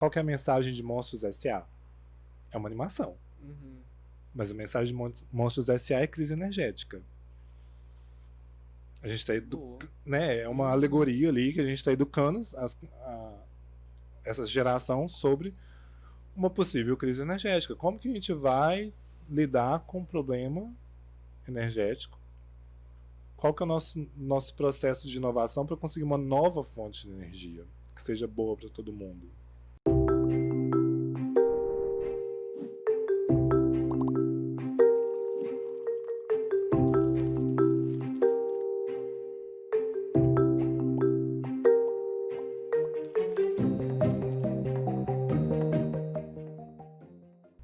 Qual que é a mensagem de Monstros S.A.? É uma animação. Uhum. Mas a mensagem de Monstros S.A. é crise energética. A gente está Boa. né? É uma Uhum. alegoria ali que a gente está educando essa geração sobre uma possível crise energética. Como que a gente vai lidar com o problema energético? Qual que é o nosso processo de inovação para conseguir uma nova fonte de energia que seja boa para todo mundo?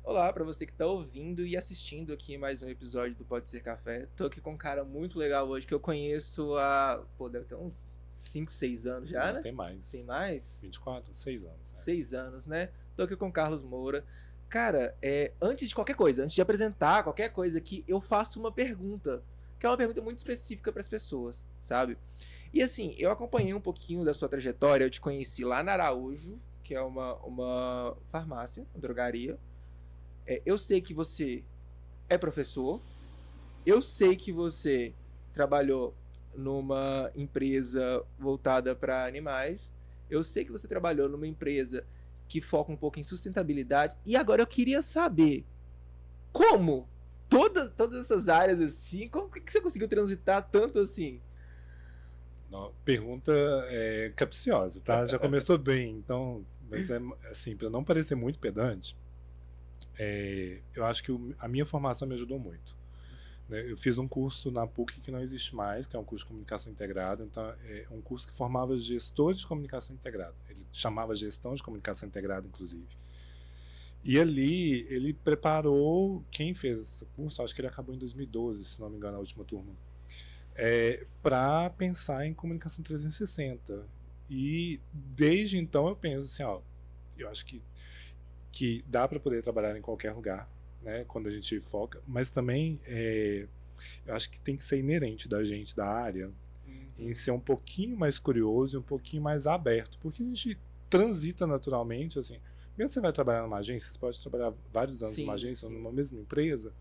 Olá, para você que tá ouvindo e assistindo aqui mais um episódio do Pode Ser Café. Tô aqui com um cara muito legal hoje que eu conheço há, deve ter uns 5, 6 anos já, Não, né? tem Tem mais. mais? 24, 6 anos. Né? 6 anos, né? Tô aqui com o Carlos Moura. Cara, antes de qualquer coisa, antes de apresentar qualquer coisa aqui, eu faço uma pergunta, que é uma pergunta muito específica para as pessoas, sabe? E assim, eu acompanhei um pouquinho da sua trajetória, eu te conheci lá na Araújo, que é uma farmácia, uma drogaria. Eu sei que você é professor, eu sei que você trabalhou numa empresa voltada para animais, eu sei que você trabalhou numa empresa que foca um pouco em sustentabilidade, e agora eu queria saber como todas essas áreas assim, como que você conseguiu transitar tanto assim? Não, pergunta capciosa, tá? Já começou bem, então, mas é assim, para não parecer muito pedante, eu acho que a minha formação me ajudou muito. Né? Eu fiz um curso na PUC que não existe mais, que é um curso de comunicação integrada. Então, é um curso que formava gestores de comunicação integrada. Ele chamava gestão de comunicação integrada, inclusive. E ali ele preparou quem fez esse curso, acho que ele acabou em 2012, se não me engano, a última turma, para pensar em comunicação 360. E desde então eu penso assim, ó, eu acho que dá para poder trabalhar em qualquer lugar, né, quando a gente foca, mas também eu acho que tem que ser inerente da gente, da área, em Uhum. ser um pouquinho mais curioso e um pouquinho mais aberto, porque a gente transita naturalmente, assim, mesmo que você vai trabalhar numa agência, você pode trabalhar vários anos numa Sim, agência ou sim. numa mesma empresa,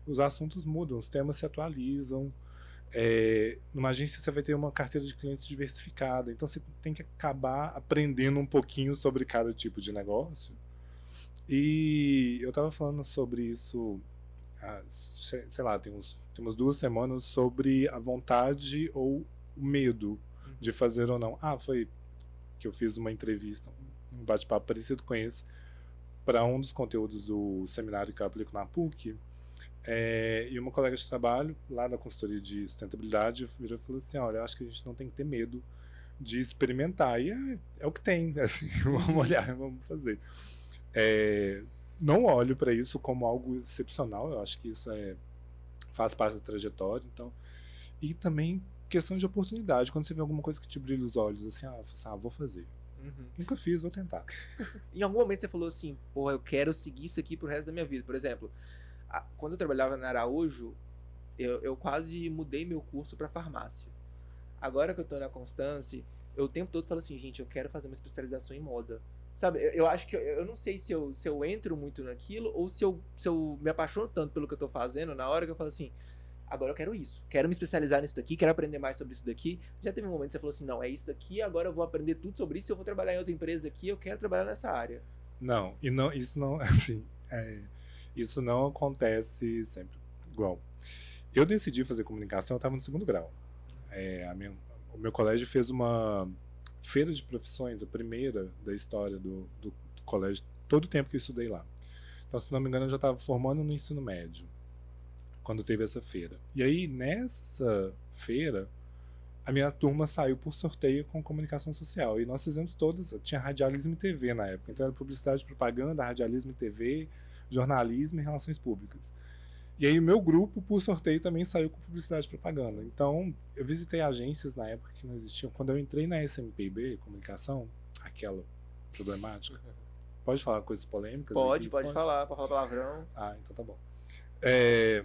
os assuntos mudam, os temas se atualizam, numa agência você vai ter uma carteira de clientes diversificada, então você tem que acabar aprendendo um pouquinho sobre cada tipo de negócio. E eu estava falando sobre isso, sei lá, tem umas 2 semanas, sobre a vontade ou o medo de Uhum. fazer ou não. Foi que eu fiz uma entrevista, um bate-papo parecido com esse, para um dos conteúdos do seminário que eu aplico na PUC. E uma colega de trabalho, lá da consultoria de sustentabilidade, virou e falou assim: olha, eu acho que a gente não tem que ter medo de experimentar. E é o que tem, assim, vamos Uhum. olhar, vamos fazer. É, não olho para isso como algo excepcional, eu acho que isso faz parte da trajetória. Então, e também questão de oportunidade, quando você vê alguma coisa que te brilha os olhos, assim, vou fazer. Uhum. Nunca fiz, vou tentar. Em algum momento você falou assim, porra, eu quero seguir isso aqui pro resto da minha vida. Por exemplo, quando eu trabalhava na Araújo, eu quase mudei meu curso para farmácia. Agora que eu tô na Constance, eu o tempo todo falo assim, gente, eu quero fazer uma especialização em moda. Sabe, eu acho que eu não sei se eu entro muito naquilo ou se eu me apaixono tanto pelo que eu tô fazendo na hora que eu falo assim, agora eu quero isso, quero me especializar nisso daqui, quero aprender mais sobre isso daqui. Já teve um momento que você falou assim, não, é isso daqui, agora eu vou aprender tudo sobre isso, eu vou trabalhar em outra empresa aqui, eu quero trabalhar nessa área. Não, e não, isso não, assim, isso não acontece sempre igual. Eu decidi fazer comunicação, eu estava no segundo grau. O meu colégio fez uma feira de profissões, a primeira da história do colégio, todo o tempo que eu estudei lá. Então, se não me engano, eu já estava formando no ensino médio, quando teve essa feira. E aí, nessa feira, a minha turma saiu por sorteio com comunicação social. E nós fizemos todas, tinha radialismo e TV na época. Então era publicidade e propaganda, radialismo e TV, jornalismo e relações públicas. E aí o meu grupo, por sorteio, também saiu com publicidade e propaganda. Então, eu visitei agências na época que não existiam. Quando eu entrei na SMPB, comunicação, aquela problemática. Pode falar coisas polêmicas Pode, aqui? pode Pode. falar, pode falar palavrão. Então tá bom. É,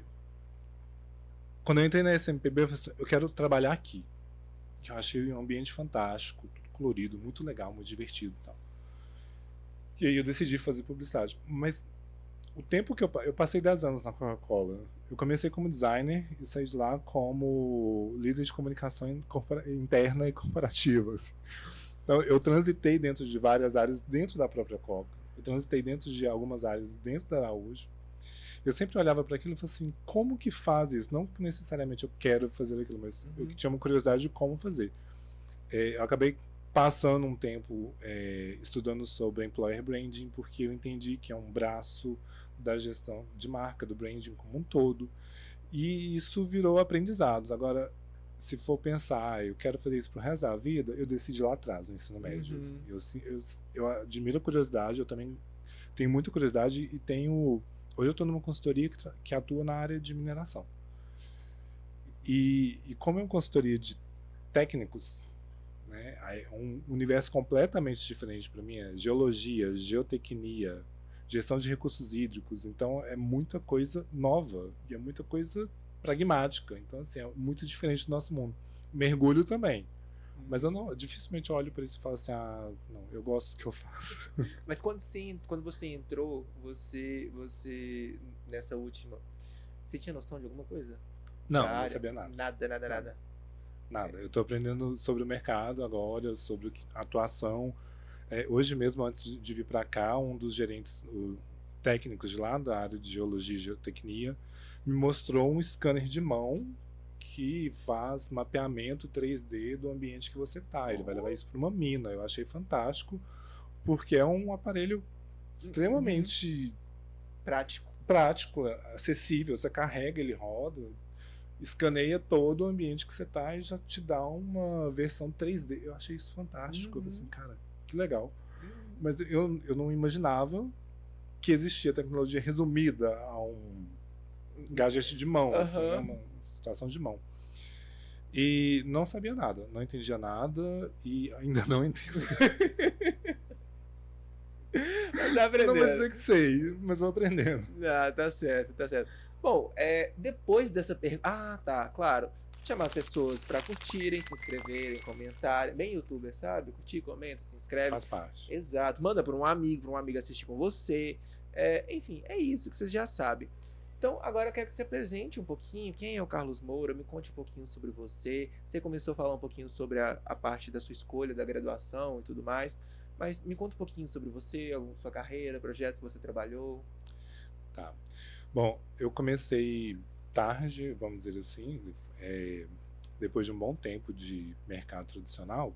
Quando eu entrei na SMPB, eu falei assim, eu quero trabalhar aqui. Eu achei um ambiente fantástico, tudo colorido, muito legal, muito divertido e tal. E aí eu decidi fazer publicidade. Mas o tempo que eu passei 10 anos na Coca-Cola. Eu comecei como designer e saí de lá como líder de comunicação interna e corporativa. Então, eu transitei dentro de várias áreas dentro da própria Coca. Eu transitei dentro de algumas áreas dentro da Araújo. Eu sempre olhava para aquilo e falava assim, como que faz isso? Não que necessariamente eu quero fazer aquilo, mas eu tinha uma curiosidade de como fazer. Eu acabei passando um tempo estudando sobre employer branding, porque eu entendi que é um braço da gestão de marca, do branding como um todo. E isso virou aprendizados. Agora, se for pensar, eu quero fazer isso pro resto da vida, eu decidi lá atrás, no ensino médio. Assim. Eu admiro a curiosidade, eu também tenho muita curiosidade e tenho... Hoje eu estou numa consultoria que atua na área de mineração. E como é uma consultoria de técnicos, né, é um universo completamente diferente para mim, é geologia, geotecnia, gestão de recursos hídricos, então é muita coisa nova e é muita coisa pragmática, então assim, é muito diferente do nosso mundo. Mergulho também, mas eu dificilmente olho para isso e falo assim, não, eu gosto do que eu faço. Mas quando você entrou, você nessa última, você tinha noção de alguma coisa? Não, não sabia nada. Nada. Nada. Eu estou aprendendo sobre o mercado agora, sobre a atuação. Hoje mesmo, antes de vir para cá, um dos gerentes técnicos de lá, da área de geologia e geotecnia, me mostrou um scanner de mão que faz mapeamento 3D do ambiente que você está. Ele vai levar isso para uma mina. Eu achei fantástico, porque é um aparelho extremamente prático, acessível. Você carrega, ele roda, escaneia todo o ambiente que você está e já te dá uma versão 3D. Eu achei isso fantástico. Eu falei assim, cara, que legal. Mas eu não imaginava que existia tecnologia resumida a um gadget de mão, assim, né? Uma situação de mão. E não sabia nada, não entendia nada e ainda não entendo. Mas tá aprendendo. Não vou dizer que sei, mas vou aprendendo. Tá certo. Bom, depois dessa pergunta... tá, claro. Chamar as pessoas pra curtirem, se inscreverem, comentarem. Bem youtuber, sabe? Curtir, comenta, se inscreve. Faz parte. Exato. Manda pra um amigo assistir com você. Enfim, é isso que vocês já sabem. Então, agora eu quero que você apresente um pouquinho quem é o Carlos Moura, me conte um pouquinho sobre você. Você começou a falar um pouquinho sobre a parte da sua escolha, da graduação e tudo mais. Mas me conta um pouquinho sobre você, sua carreira, projetos que você trabalhou. Tá. Bom, eu comecei tarde, vamos dizer assim, depois de um bom tempo de mercado tradicional,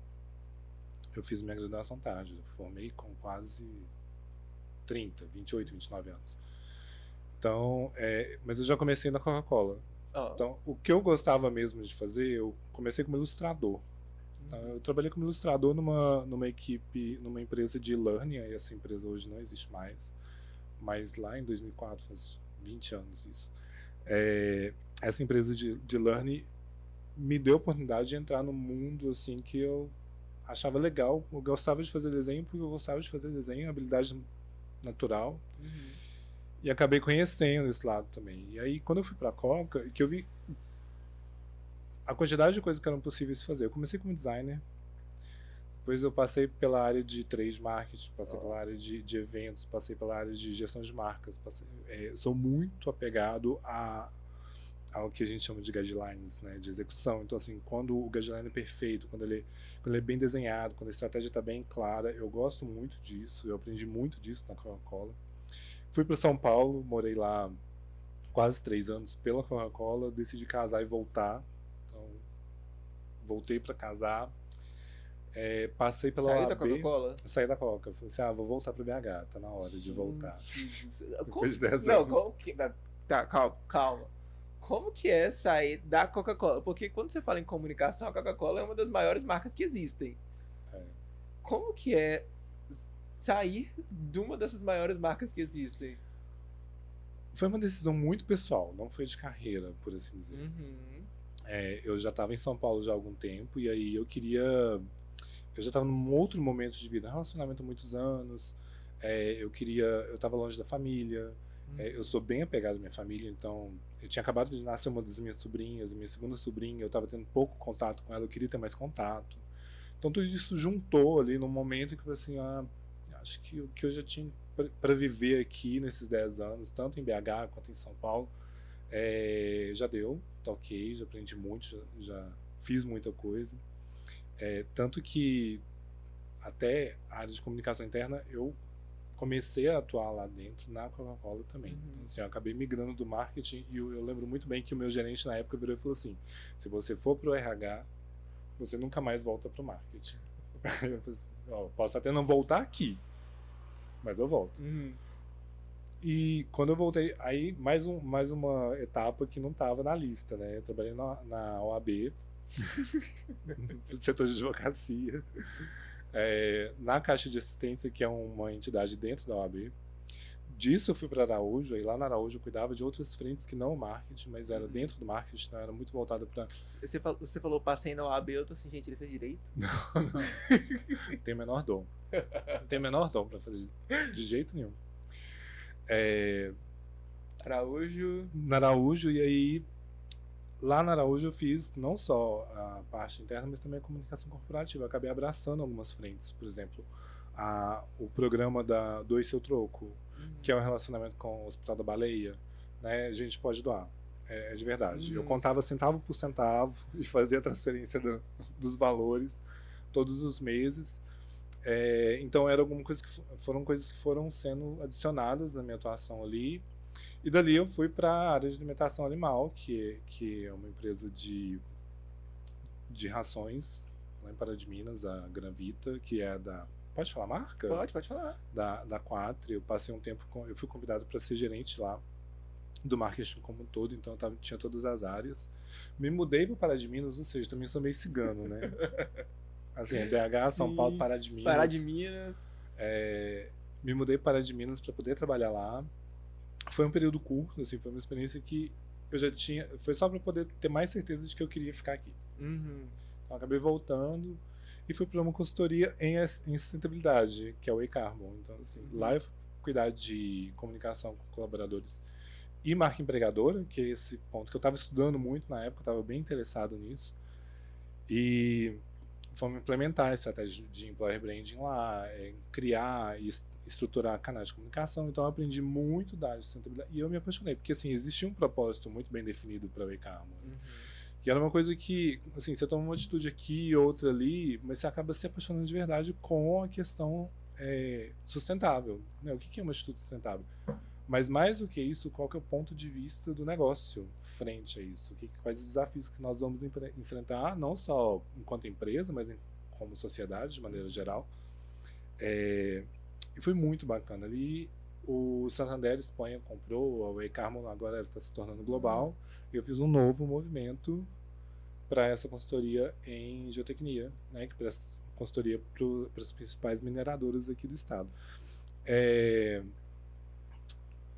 eu fiz minha graduação tarde. Eu formei com quase 28, 29 anos. Então, mas eu já comecei na Coca-Cola. Então, o que eu gostava mesmo de fazer, eu comecei como ilustrador. Então, eu trabalhei como ilustrador numa equipe, numa empresa de e-learning, e essa empresa hoje não existe mais, mas lá em 2004, faz 20 anos isso. Essa empresa de e-learning me deu a oportunidade de entrar no mundo assim que eu achava legal. Eu gostava de fazer desenho porque eu gostava de fazer desenho, habilidade natural. E acabei conhecendo esse lado também. E aí, quando eu fui pra Coca, que eu vi a quantidade de coisas que eram possíveis de fazer. Eu comecei como designer, depois eu passei pela área de trade marketing, passei pela área de eventos, passei pela área de gestão de marcas. Sou muito apegado ao que a gente chama de guidelines, né, de execução. Então, assim, quando o guideline é perfeito, quando ele é bem desenhado, quando a estratégia está bem clara, eu gosto muito disso, eu aprendi muito disso na Coca-Cola. Fui para São Paulo, morei lá quase 3 anos pela Coca-Cola, decidi casar e voltar. Então, voltei para casar, passei pela Saiu OAB. da Coca-Cola? Saí da Coca. Falei assim, vou voltar para BH, tá na hora de voltar. Depois de 10 anos. Não, como que... Tá, calma. Como que é sair da Coca-Cola? Porque quando você fala em comunicação, a Coca-Cola é uma das maiores marcas que existem. Como que é sair de uma dessas maiores marcas que existem? Foi uma decisão muito pessoal, não foi de carreira, por assim dizer. Eu já estava em São Paulo já há algum tempo, e aí eu já estava num outro momento de vida, relacionamento há muitos anos, eu estava longe da família, eu sou bem apegado à minha família, então eu tinha acabado de nascer uma das minhas sobrinhas, a minha segunda sobrinha, eu estava tendo pouco contato com ela, eu queria ter mais contato. Então tudo isso juntou ali num momento que eu falei assim, acho que o que eu já tinha para viver aqui nesses 10 anos, tanto em BH quanto em São Paulo, já deu, tá ok, já aprendi muito, já fiz muita coisa. Tanto que até a área de comunicação interna eu comecei a atuar lá dentro na Coca-Cola também. Então, assim, eu acabei migrando do marketing e eu lembro muito bem que o meu gerente na época virou e falou assim: se você for pro RH, você nunca mais volta pro marketing. Eu falei assim, posso até não voltar aqui, mas eu volto. E quando eu voltei, aí mais uma etapa que não estava na lista, né? Eu trabalhei na OAB, no setor de advocacia, na Caixa de Assistência, que é uma entidade dentro da OAB. Disso eu fui para Araújo, e lá na Araújo eu cuidava de outras frentes que não o marketing, mas era dentro do marketing, então era muito voltado para... Você falou, passei na OAB, eu tô assim, gente, ele fez direito? Não. Não tenho o menor dom. Não tenho o menor dom para fazer de jeito nenhum. Araújo. Na Araújo, e aí lá na Araújo eu fiz não só a parte interna, mas também a comunicação corporativa. Eu acabei abraçando algumas frentes, por exemplo, o programa da Doe Seu Troco, que é um relacionamento com o Hospital da Baleia, né? A gente pode doar, de verdade. Eu contava centavo por centavo e fazia a transferência dos valores todos os meses. Então foram coisas que foram sendo adicionadas na minha atuação ali. E dali eu fui para a área de alimentação animal, que é uma empresa de rações lá em Pará de Minas, a Granvita, que é da... Pode falar a marca? Pode falar. Da Quatro. Eu passei um tempo eu fui convidado para ser gerente lá do marketing como um todo, então eu tinha todas as áreas. Me mudei para Pará de Minas, ou seja, também sou meio cigano, né? Assim, BH, São Paulo, Pará de Minas. Pará de Minas. Me mudei para Pará de Minas para poder trabalhar lá. Foi um período curto, assim, foi uma experiência que eu já tinha... Foi só para poder ter mais certeza de que eu queria ficar aqui. Então, acabei voltando e fui para uma consultoria em sustentabilidade, que é o eCarbon. Então, assim, lá eu fui cuidar de comunicação com colaboradores e marca empregadora, que é esse ponto que eu estava estudando muito na época, eu estava bem interessado nisso. E fomos implementar a estratégia de employer branding lá, criar e estruturar canais de comunicação. Então eu aprendi muito da área de sustentabilidade e eu me apaixonei, porque assim, existia um propósito muito bem definido para o eCarbon. Que era uma coisa que, assim, você toma uma atitude aqui e outra ali, mas você acaba se apaixonando de verdade com a questão sustentável, né? O que é uma atitude sustentável? Mas mais do que isso, qual que é o ponto de vista do negócio frente a isso? Quais os desafios que nós vamos enfrentar, não só enquanto empresa, mas como sociedade, de maneira geral. E foi muito bacana. Ali, o Santander Espanha comprou, o eCarbon agora está se tornando global, e eu fiz um novo movimento para essa consultoria em geotecnia, né, que presta consultoria para as principais mineradoras aqui do estado.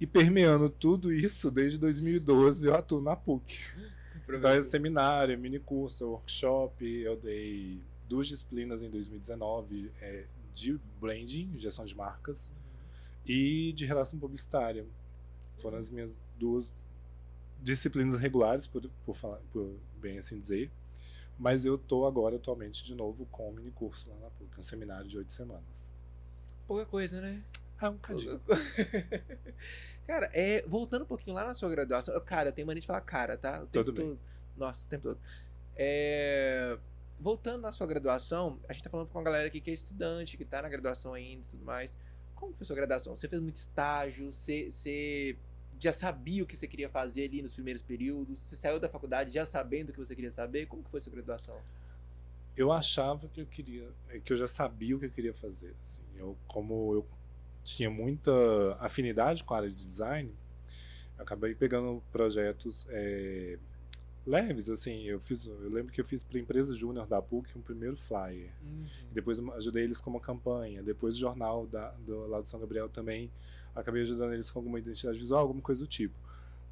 E permeando tudo isso, desde 2012 eu atuo na PUC. Então é seminário, mini curso, workshop, eu dei 2 disciplinas em 2019 de branding, gestão de marcas, e de relação publicitária. Foram as minhas 2 disciplinas regulares, por bem assim dizer. Mas eu estou agora atualmente de novo com o mini curso lá na PUC, um seminário de 8 semanas. Pouca coisa, né? Um cadinho. Cara, voltando um pouquinho lá na sua graduação, cara, eu tenho mania de falar cara, tá? O tempo todo. Nossa, o tempo todo. Voltando na sua graduação, a gente tá falando com a galera aqui que é estudante, que tá na graduação ainda e tudo mais. Como foi a sua graduação? Você fez muito estágio? Você já sabia o que você queria fazer ali nos primeiros períodos? Você saiu da faculdade já sabendo o que você queria saber? Como que foi a sua graduação? Eu achava que eu já sabia o que eu queria fazer. Assim, como eu tinha muita afinidade com a área de design, eu acabei pegando projetos leves, assim. Eu lembro que eu fiz para a empresa júnior da PUC um primeiro flyer. Depois eu ajudei eles com uma campanha. Depois o jornal lá do São Gabriel também, acabei ajudando eles com alguma identidade visual, alguma coisa do tipo.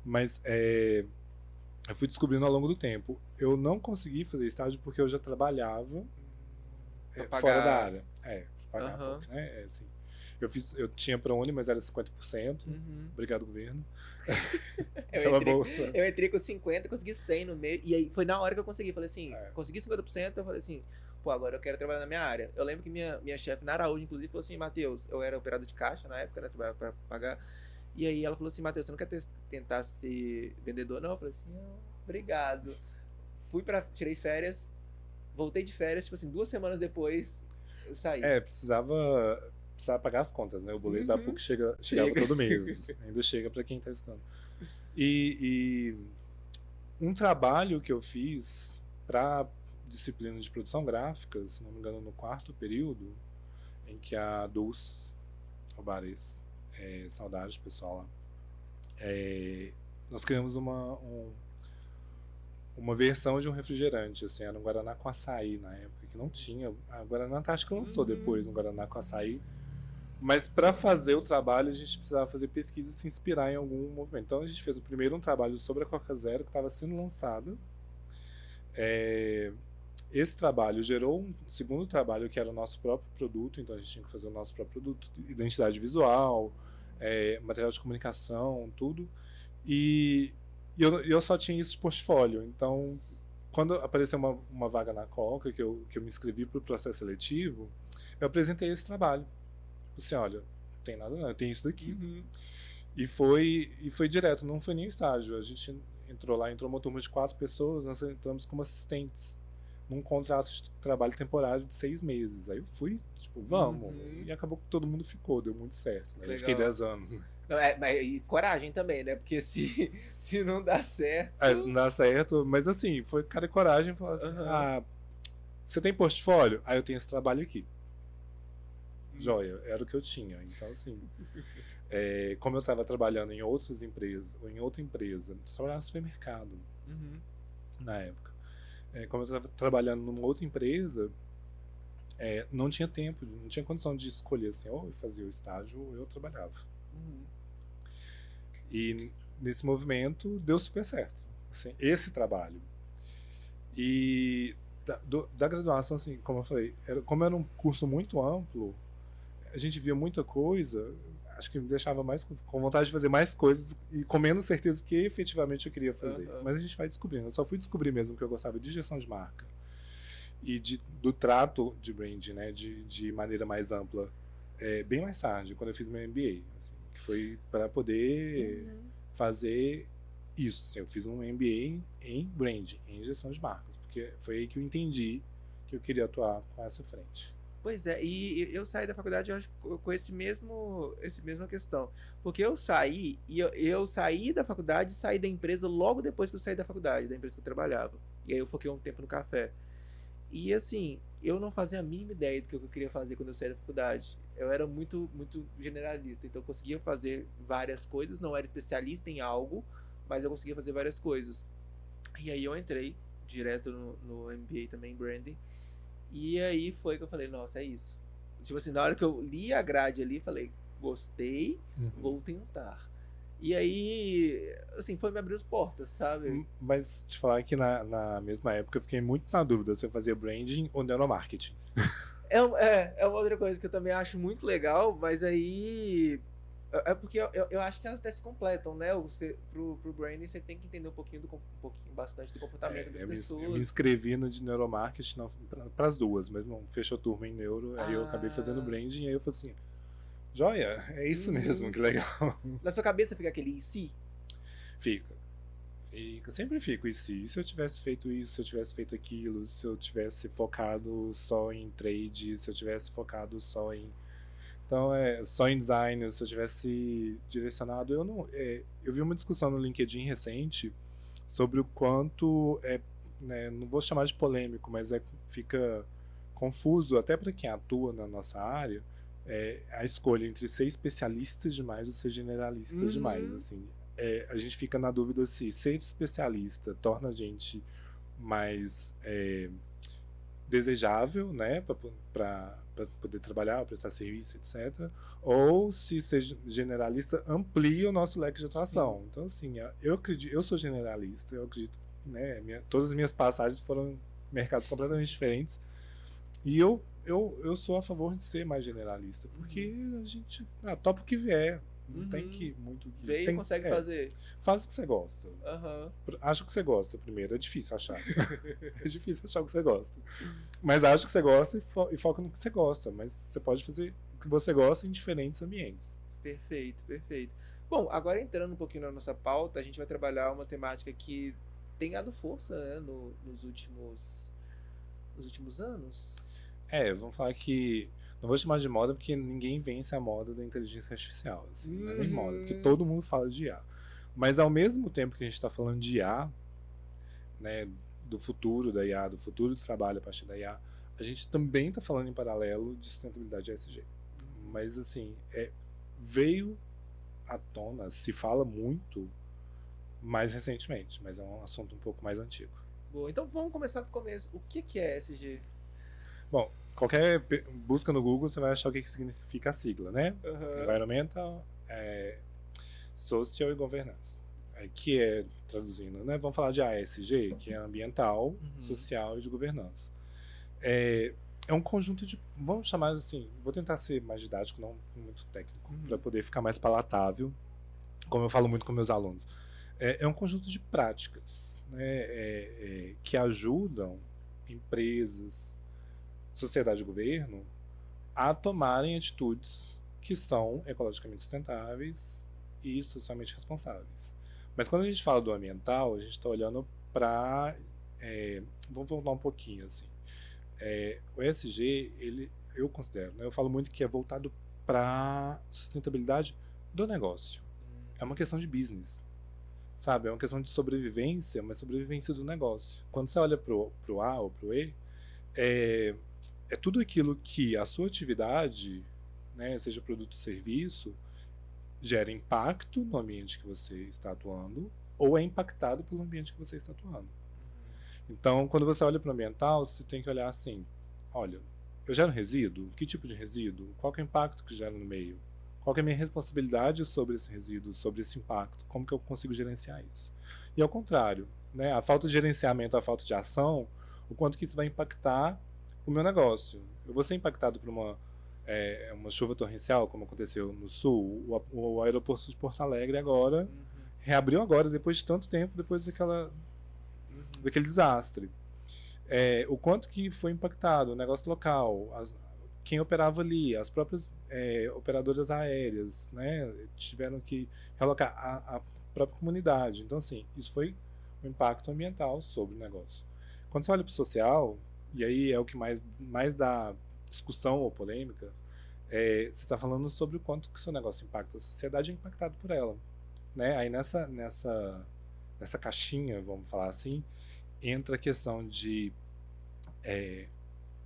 Mas eu fui descobrindo ao longo do tempo. Eu não consegui fazer estágio porque eu já trabalhava fora da área. Pagar pouco, né? Assim. Eu tinha ProUni, mas era 50%. Uhum. Obrigado, governo. Eu Pela entrei, bolsa. eu entrei com 50, consegui 100 no meio. E aí foi na hora que eu consegui. Falei assim, consegui 50%, eu falei assim, pô, agora eu quero trabalhar na minha área. Eu lembro que minha chefe na Araújo, inclusive, falou assim, Matheus, eu era operador de caixa na época, né? Trabalhava pra pagar. E aí ela falou assim, Matheus, você não quer tentar ser vendedor, não? Eu falei assim, não, obrigado. Tirei férias, voltei de férias, tipo assim, 2 semanas depois eu saí. Precisava pagar as contas, né? O boleto da PUC chegava todo mês. Ainda chega para quem está estudando. E um trabalho que eu fiz para disciplina de produção gráfica, se não me engano, no 4º período, em que a Dulce Robares, saudade pessoal lá, nós criamos uma versão de um refrigerante, assim, era um Guaraná com açaí na época, que não tinha. A Guaraná acho que lançou depois um Guaraná com açaí. Mas para fazer o trabalho, a gente precisava fazer pesquisa e se inspirar em algum movimento. Então a gente fez primeiro um trabalho sobre a Coca Zero, que estava sendo lançado. Esse trabalho gerou um segundo trabalho, que era o nosso próprio produto. Então a gente tinha que fazer o nosso próprio produto, identidade visual, material de comunicação, tudo. E eu só tinha isso de portfólio. Então, quando apareceu uma vaga na Coca, que eu me inscrevi para o processo seletivo, eu apresentei esse trabalho. Assim, olha, não tem nada não, eu tenho isso daqui. Uhum. E foi direto, não foi nem estágio. A gente entrou uma turma de 4 pessoas, nós entramos como assistentes num contrato de trabalho temporário de 6 meses. Aí eu fui, tipo, vamos. E acabou que todo mundo ficou, deu muito certo. Né? Eu fiquei 10 anos. Não, e coragem também, né? Porque se não dá certo... Se não dá certo, mas assim, foi cara e coragem, falar assim, você tem portfólio? Eu tenho esse trabalho aqui. Joia, era o que eu tinha. Então, assim, como eu estava trabalhando em outras empresas, ou em outra empresa, eu trabalhava no supermercado na época. Como eu estava trabalhando numa outra empresa, não tinha tempo, não tinha condição de escolher assim, ou eu fazia o estágio ou eu trabalhava. E nesse movimento deu super certo, assim, esse trabalho. E da graduação, assim, como eu falei, como era um curso muito amplo, a gente via muita coisa, acho que me deixava mais com vontade de fazer mais coisas e com menos certeza do que efetivamente eu queria fazer. Mas a gente vai descobrindo. Eu só fui descobrir mesmo que eu gostava de gestão de marca e do trato de brand, né, de maneira mais ampla, bem mais tarde, quando eu fiz meu MBA, assim, que foi para poder fazer isso. Assim, eu fiz um MBA em brand, em gestão de marcas, porque foi aí que eu entendi que eu queria atuar com essa frente. Pois é, e eu saí da faculdade eu acho, com essa mesma questão. Porque eu saí, e eu saí da faculdade e saí da empresa logo depois que eu saí da faculdade, da empresa que eu trabalhava. E aí eu foquei um tempo no café. E assim, eu não fazia a mínima ideia do que eu queria fazer quando eu saí da faculdade. Eu era muito, muito generalista, então eu conseguia fazer várias coisas, não era especialista em algo, mas eu conseguia fazer várias coisas. E aí eu entrei direto no MBA também, em branding. E aí foi que eu falei, nossa, é isso. Tipo assim, na hora que eu li a grade ali, falei, gostei, vou tentar. E aí, assim, foi me abrir as portas, sabe? Mas te falar que na mesma época eu fiquei muito na dúvida se eu fazia branding ou neuromarketing. É uma outra coisa que eu também acho muito legal, mas aí... porque eu acho que elas até se completam, né? Pro branding você tem que entender bastante do comportamento das pessoas. Eu me inscrevi no de neuromarketing para as duas, mas não fechou turma em neuro, aí eu acabei fazendo branding, e aí eu falei assim, joia, é isso mesmo, que legal. Na sua cabeça fica aquele e se? Fica, sempre fico, e se eu tivesse feito isso, se eu tivesse feito aquilo, se eu tivesse focado só em trade, se eu tivesse focado só em... Então, só em design, se eu tivesse direcionado... Eu vi uma discussão no LinkedIn recente sobre o quanto, né, não vou chamar de polêmico, mas fica confuso, até para quem atua na nossa área, a escolha entre ser especialista demais ou ser generalista demais. Assim, a gente fica na dúvida se ser especialista torna a gente mais desejável, né, para poder trabalhar, prestar serviço, etc. Ou se ser generalista amplia o nosso leque de atuação. Sim. Então, assim, eu sou generalista, eu acredito, né, todas as minhas passagens foram em mercados completamente diferentes. E eu eu sou a favor de ser mais generalista, porque a gente topa o que vier. Não tem que muito que. Vê e consegue fazer. Faz o que você gosta. Aham. Acha o que você gosta primeiro. É difícil achar. É difícil achar o que você gosta. Mas acha o que você gosta e foca no que você gosta. Mas você pode fazer o que você gosta em diferentes ambientes. Perfeito, perfeito. Bom, agora entrando um pouquinho na nossa pauta, a gente vai trabalhar uma temática que tem dado força, né, nos últimos anos. Vamos falar que. Não vou chamar de moda porque ninguém vence a moda da inteligência artificial. Assim, não é nem moda, porque todo mundo fala de IA. Mas ao mesmo tempo que a gente está falando de IA, né, do futuro da IA, do futuro do trabalho a partir da IA, a gente também está falando em paralelo de sustentabilidade ESG. Mas assim, veio à tona, se fala muito mais recentemente, mas é um assunto um pouco mais antigo. Boa, então vamos começar do começo. O que é ESG? Bom, qualquer busca no Google você vai achar o que significa a sigla, né? Environmental, Social e Governance. Que é, traduzindo, né? Vamos falar de ASG, que é ambiental, social e de governança. É um conjunto de, vamos chamar assim, vou tentar ser mais didático, não muito técnico, para poder ficar mais palatável, como eu falo muito com meus alunos. É um conjunto de práticas, né, que ajudam empresas, sociedade e governo a tomarem atitudes que são ecologicamente sustentáveis e socialmente responsáveis. Mas quando a gente fala do ambiental, a gente está olhando para... vamos voltar um pouquinho, assim. O ESG, eu considero, né, eu falo muito que é voltado para sustentabilidade do negócio. É uma questão de business, sabe? É uma questão de sobrevivência, mas sobrevivência do negócio. Quando você olha pro A ou pro E, é tudo aquilo que a sua atividade, né, seja produto ou serviço, gera impacto no ambiente que você está atuando ou é impactado pelo ambiente que você está atuando. Então, quando você olha para o ambiental, você tem que olhar assim, olha, eu gero resíduo? Que tipo de resíduo? Qual que é o impacto que gera no meio? Qual que é a minha responsabilidade sobre esse resíduo, sobre esse impacto? Como que eu consigo gerenciar isso? E ao contrário, né, a falta de gerenciamento, a falta de ação, o quanto que isso vai impactar o meu negócio. Eu vou ser impactado por uma chuva torrencial, como aconteceu no Sul. O aeroporto de Porto Alegre agora reabriu agora, depois de tanto tempo, depois daquele desastre. O quanto que foi impactado o negócio local, quem operava ali, as próprias operadoras aéreas, né, tiveram que realocar a própria comunidade. Então, assim, isso foi um impacto ambiental sobre o negócio. Quando você olha para o social, e aí é o que mais dá discussão ou polêmica, você está falando sobre o quanto que seu negócio impacta a sociedade, é impactado por ela, né? Aí nessa caixinha, vamos falar assim, entra a questão de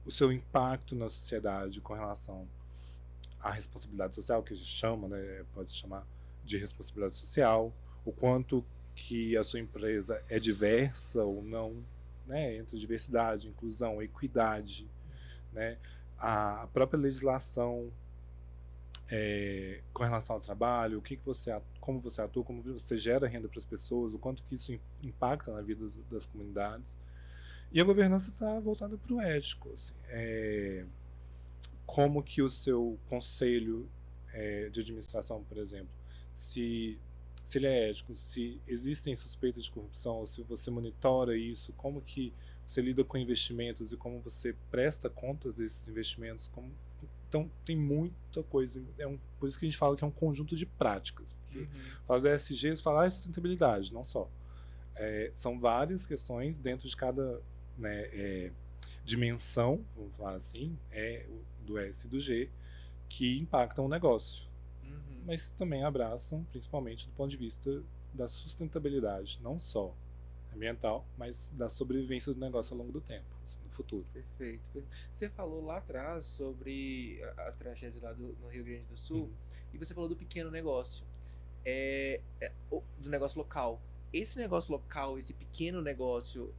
o seu impacto na sociedade com relação à responsabilidade social, que a gente chama, né, pode se chamar de responsabilidade social, o quanto que a sua empresa é diversa ou não, né, entre diversidade, inclusão, equidade, né, a própria legislação com relação ao trabalho, como você atua, como você gera renda para as pessoas, o quanto que isso impacta na vida das comunidades. E a governança está voltada para o ético, assim, como que o seu conselho de administração, por exemplo, se ele é ético, se existem suspeitas de corrupção, ou se você monitora isso, como que você lida com investimentos e como você presta contas desses investimentos. Então tem muita coisa, por isso que a gente fala que é um conjunto de práticas. Fala do ESG, você fala sustentabilidade, não só. São várias questões dentro de cada, né, dimensão, vamos falar assim, do S e do G, que impactam o negócio. Mas também abraçam, principalmente do ponto de vista da sustentabilidade, não só ambiental, mas da sobrevivência do negócio ao longo do tempo, assim, no futuro. Perfeito. Você falou lá atrás sobre as tragédias lá no Rio Grande do Sul, e você falou do pequeno negócio, do negócio local. Esse negócio local, esse pequeno negócio,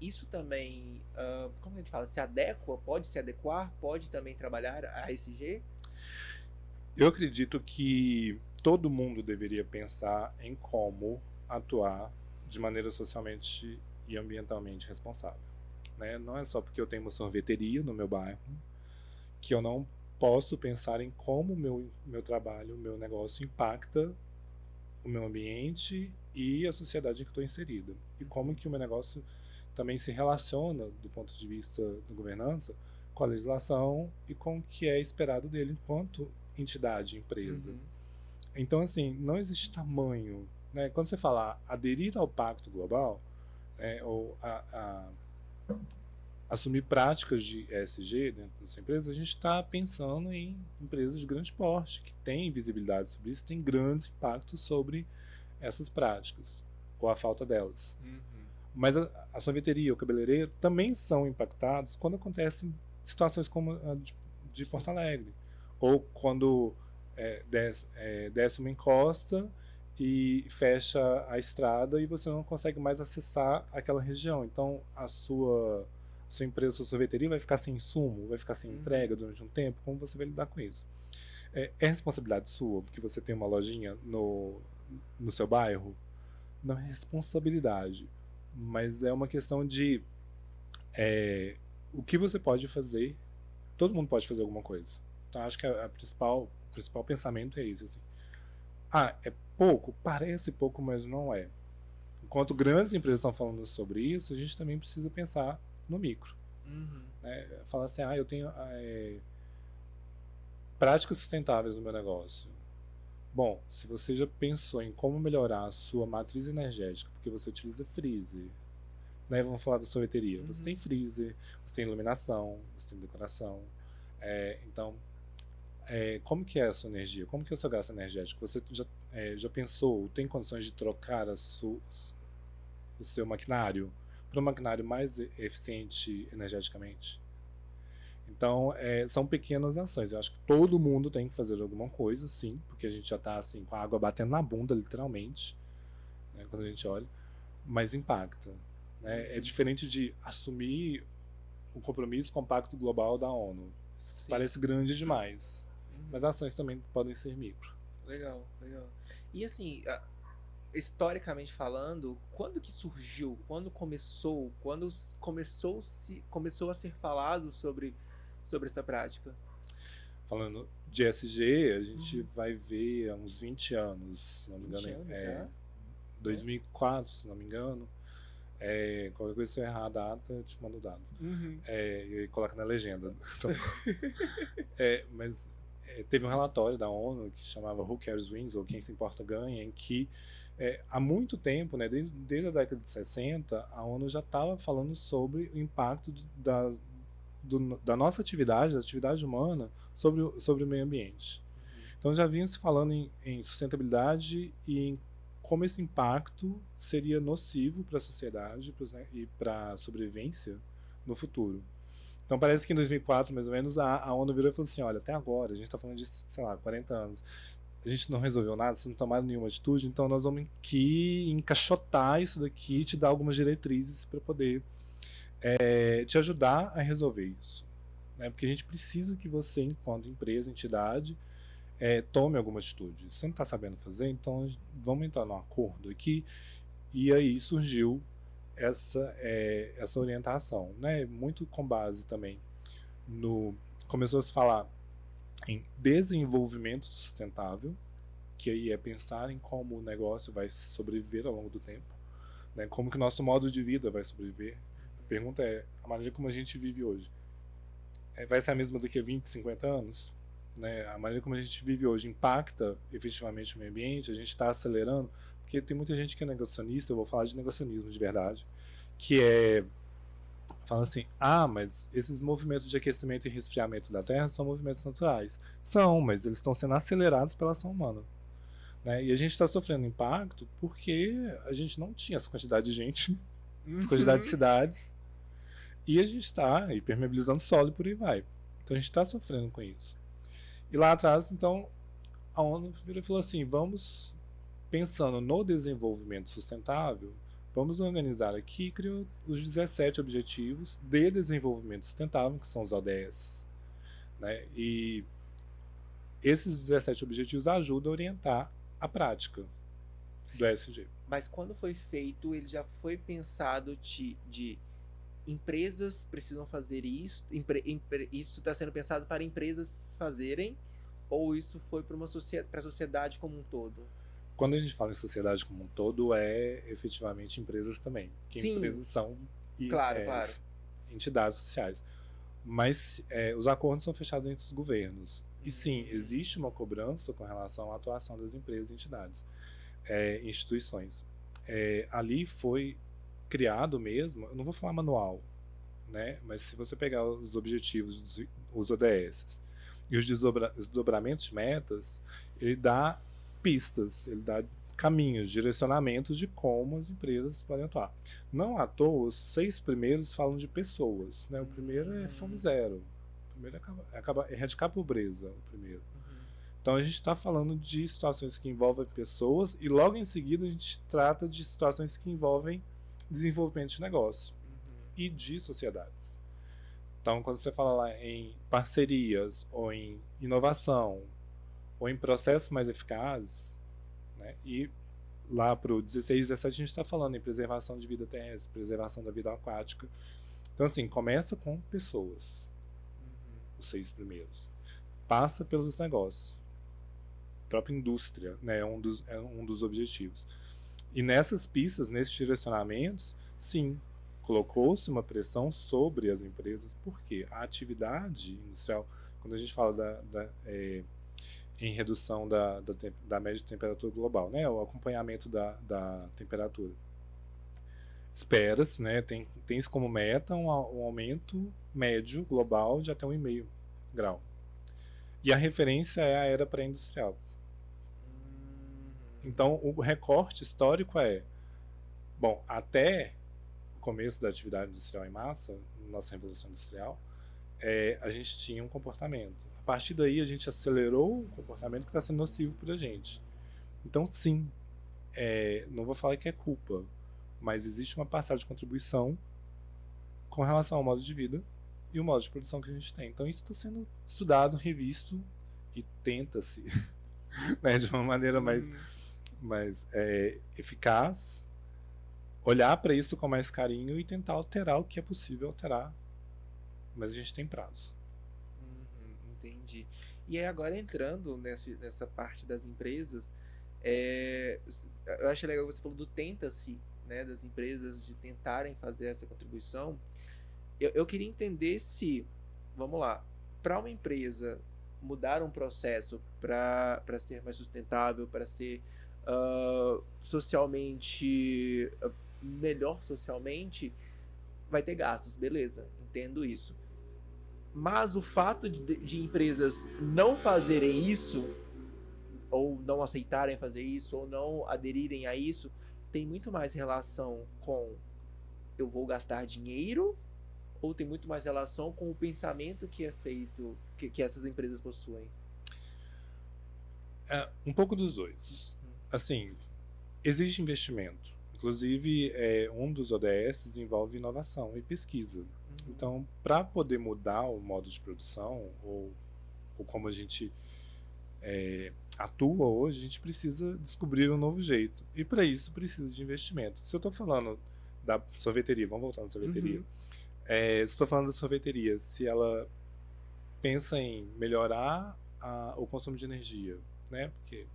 isso também, como a gente fala, se adequa, pode se adequar, pode também trabalhar a ESG? Eu acredito que todo mundo deveria pensar em como atuar de maneira socialmente e ambientalmente responsável, né? Não é só porque eu tenho uma sorveteria no meu bairro que eu não posso pensar em como o meu trabalho, o meu negócio impacta o meu ambiente e a sociedade em que estou inserida. E como que o meu negócio também se relaciona, do ponto de vista da governança, com a legislação e com o que é esperado dele enquanto entidade, empresa. Uhum. Então, assim, não existe tamanho. Né? Quando você fala aderir ao Pacto Global, ou assumir práticas de ESG dentro das empresas, a gente está pensando em empresas de grande porte, que têm visibilidade sobre isso, têm grandes impactos sobre essas práticas, ou a falta delas. Uhum. Mas a sorveteria, o cabeleireiro, também são impactados quando acontecem situações como a de Porto Alegre, ou quando desce uma encosta e fecha a estrada e você não consegue mais acessar aquela região. Então, a sua empresa, sua sorveteria vai ficar sem insumo, vai ficar sem entrega durante um tempo. Como você vai lidar com isso? É responsabilidade sua, porque você tem uma lojinha no seu bairro? Não é responsabilidade, mas é uma questão de o que você pode fazer. Todo mundo pode fazer alguma coisa. Então, acho que o principal pensamento é esse. Assim. É pouco? Parece pouco, mas não é. Enquanto grandes empresas estão falando sobre isso, a gente também precisa pensar no micro. Uhum. Né? Falar assim, eu tenho práticas sustentáveis no meu negócio. Bom, se você já pensou em como melhorar a sua matriz energética, porque você utiliza freezer, né? Vamos falar da sorveteria. Você tem freezer, você tem iluminação, você tem decoração. Então, como que é a sua energia? Como que é o seu gasto energético? Você já pensou, tem condições de trocar o seu maquinário para um maquinário mais eficiente energeticamente? Então, são pequenas ações. Eu acho que todo mundo tem que fazer alguma coisa, sim, porque a gente já está assim, com a água batendo na bunda, literalmente, né, quando a gente olha, mas impacta. Né? É diferente de assumir um compromisso com o Pacto Global da ONU. Sim. Parece grande demais, mas ações também podem ser micro. Legal, legal. E assim, historicamente falando, quando que surgiu? Quando começou? Quando começou a ser falado sobre essa prática? Falando de ESG, a gente vai ver há uns 20 anos, se não me engano. 20 anos já? 2004, se não me engano. Qualquer coisa, se eu errar a data, eu te mando o dado. E coloca na legenda. Então, mas teve um relatório da ONU que se chamava Who Cares Wins, ou Quem se importa ganha, em que há muito tempo, né, desde a década de 60, a ONU já estava falando sobre o impacto da nossa atividade, da atividade humana, sobre o meio ambiente. Então já vinha se falando em sustentabilidade e em como esse impacto seria nocivo para a sociedade e para a sobrevivência no futuro. Então parece que em 2004, mais ou menos, a ONU virou e falou assim, olha, até agora, a gente está falando de, sei lá, 40 anos, a gente não resolveu nada, vocês não tomaram nenhuma atitude, então nós vamos aqui encaixotar isso daqui e te dar algumas diretrizes para poder te ajudar a resolver isso. Né? Porque a gente precisa que você, enquanto empresa, entidade, tome alguma atitude. Se você não está sabendo fazer, então vamos entrar num acordo aqui. E aí surgiu essa orientação, né? Muito com base também começou a se falar em desenvolvimento sustentável, que aí é pensar em como o negócio vai sobreviver ao longo do tempo, né? Como que o nosso modo de vida vai sobreviver. A pergunta é, a maneira como a gente vive hoje vai ser a mesma daqui a 20, 50 anos? Né? A maneira como a gente vive hoje impacta efetivamente o meio ambiente? A gente está acelerando? Porque tem muita gente que é negacionista, eu vou falar de negacionismo de verdade, que fala assim, mas esses movimentos de aquecimento e resfriamento da Terra são movimentos naturais. São, mas eles estão sendo acelerados pela ação humana. Né? E a gente está sofrendo impacto porque a gente não tinha essa quantidade de gente, essa quantidade de cidades, e a gente está hipermeabilizando solo e por aí vai. Então a gente está sofrendo com isso. E lá atrás, então, a ONU virou e falou assim, vamos, pensando no desenvolvimento sustentável, vamos organizar aqui e criou os 17 Objetivos de Desenvolvimento Sustentável, que são os ODS. Né? E esses 17 Objetivos ajudam a orientar a prática do ESG. Mas quando foi feito, ele já foi pensado de empresas precisam fazer isso, isso está sendo pensado para empresas fazerem, ou isso foi para para a sociedade como um todo? Quando a gente fala em sociedade como um todo, é efetivamente empresas também. Porque Sim, empresas são claro, claro. entidades sociais. Mas os acordos são fechados entre os governos. E sim, existe uma cobrança com relação à atuação das empresas e entidades, instituições. Ali foi criado mesmo, eu não vou falar manual, né? Mas se você pegar os objetivos, os ODS, e os desdobramentos de metas, ele dá pistas, ele dá caminhos, direcionamentos de como as empresas podem atuar. Não à toa, os 6 primeiros falam de pessoas, né? O primeiro é Fome Zero. O primeiro é erradicar a pobreza, o primeiro. Então a gente está falando de situações que envolvem pessoas e logo em seguida a gente trata de situações que envolvem desenvolvimento de negócio e de sociedades. Então, quando você fala lá em parcerias, ou em inovação, ou em processos mais eficazes, né? E lá para o 16, 17 a gente está falando em preservação de vida terrestre, preservação da vida aquática. Então, assim, começa com pessoas, os 6 primeiros. Passa pelos negócios. A própria indústria, né? É um dos objetivos. E nessas pistas, nesses direcionamentos, sim, colocou-se uma pressão sobre as empresas, porque a atividade industrial, quando a gente fala em redução da média de temperatura global, né, o acompanhamento da temperatura, espera-se, né, tem isso como meta um aumento médio global de até 1,5 grau. E a referência é a era pré-industrial. Então, o recorte histórico bom, até o começo da atividade industrial em massa, nossa Revolução Industrial, a gente tinha um comportamento. A partir daí, a gente acelerou o comportamento que está sendo nocivo para a gente. Então, sim, não vou falar que é culpa, mas existe uma parcela de contribuição com relação ao modo de vida e o modo de produção que a gente tem. Então, isso está sendo estudado, revisto e tenta-se, né, de uma maneira mais eficaz, olhar para isso com mais carinho e tentar alterar o que é possível alterar, mas a gente tem prazo. Entendi. E aí agora entrando nessa parte das empresas, eu acho legal que você falou do tenta-se, né, das empresas de tentarem fazer essa contribuição. Eu queria entender se, vamos lá, para uma empresa mudar um processo para ser mais sustentável, para ser socialmente melhor socialmente, vai ter gastos, beleza, entendo isso. Mas o fato de empresas não fazerem isso, ou não aceitarem fazer isso, ou não aderirem a isso, tem muito mais relação com eu vou gastar dinheiro, ou tem muito mais relação com o pensamento que é feito, que essas empresas possuem? Um pouco dos dois. Assim, existe investimento. Inclusive, um dos ODS envolve inovação e pesquisa. Então, para poder mudar o modo de produção, ou como a gente atua hoje, a gente precisa descobrir um novo jeito. E para isso precisa de investimento. Se eu estou falando da sorveteria, vamos voltar na sorveteria. Se estou falando da sorveteria, se ela pensa em melhorar o consumo de energia, né? Porque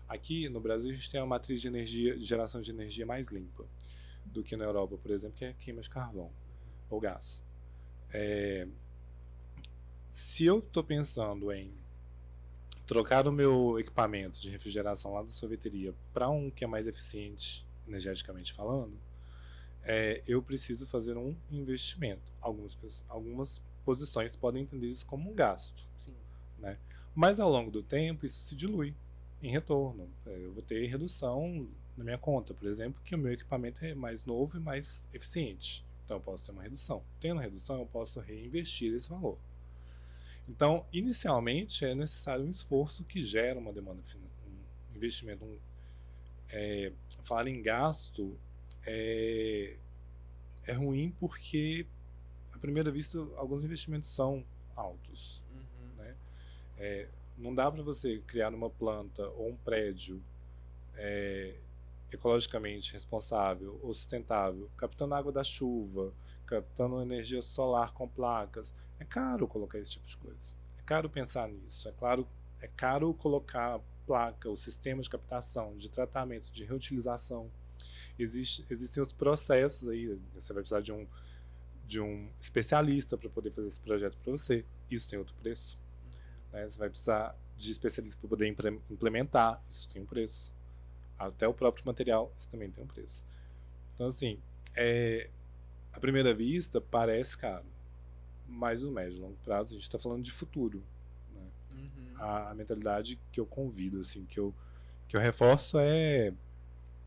aqui no Brasil a gente tem uma matriz de energia, de geração de energia mais limpa do que na Europa, por exemplo, que é queima de carvão ou gás. Se eu estou pensando em trocar o meu equipamento de refrigeração lá da sorveteria para um que é mais eficiente energeticamente falando, eu preciso fazer um investimento. Algumas posições podem entender isso como um gasto. Sim. Né? Mas ao longo do tempo isso se dilui em retorno. Eu vou ter redução na minha conta, por exemplo, que o meu equipamento é mais novo e mais eficiente. Então eu posso ter uma redução. Tendo redução, eu posso reinvestir esse valor. Então, inicialmente, é necessário um esforço que gera uma demanda, um investimento. Falar em gasto é ruim porque, à primeira vista, alguns investimentos são altos. Né? Não dá para você criar uma planta ou um prédio ecologicamente responsável ou sustentável, captando água da chuva, placa, tá numa energia solar com placas. É caro colocar esse tipo de coisa. É caro pensar nisso. É caro colocar placa, o sistema de captação, de tratamento, de reutilização. Existem os processos aí. Você vai precisar de um especialista para poder fazer esse projeto para você. Isso tem outro preço. Né? Você vai precisar de especialista para poder implementar. Isso tem um preço. Até o próprio material, isso também tem um preço. Então, assim, à primeira vista, parece caro. Mas no médio e longo prazo, a gente está falando de futuro. Né? Uhum. A mentalidade que eu convido, assim, que eu reforço é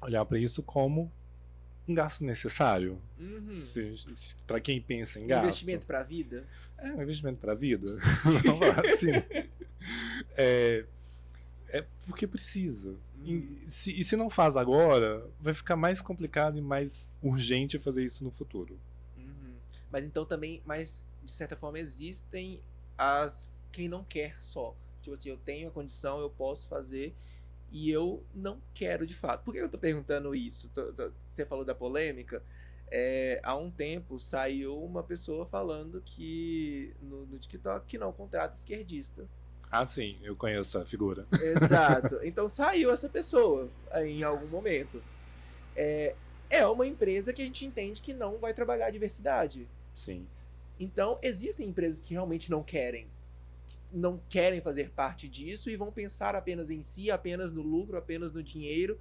olhar para isso como um gasto necessário. Uhum. Para quem pensa em Um gasto. investimento para a vida? É um investimento para a vida. Vamos lá, assim. É porque precisa. E se não faz agora, vai ficar mais complicado e mais urgente fazer isso no futuro. Uhum. Mas então também, de certa forma, existem quem não quer só. Tipo assim, eu tenho a condição, eu posso fazer e eu não quero de fato. Por que eu tô perguntando isso? Você falou da polêmica. Há um tempo saiu uma pessoa falando que no TikTok que não contrata esquerdista. Ah, sim, eu conheço a figura. Exato. Então saiu essa pessoa em algum momento. É uma empresa que a gente entende que não vai trabalhar a diversidade. Sim. Então existem empresas que realmente não querem fazer parte disso e vão pensar apenas em si, apenas no lucro, apenas no dinheiro,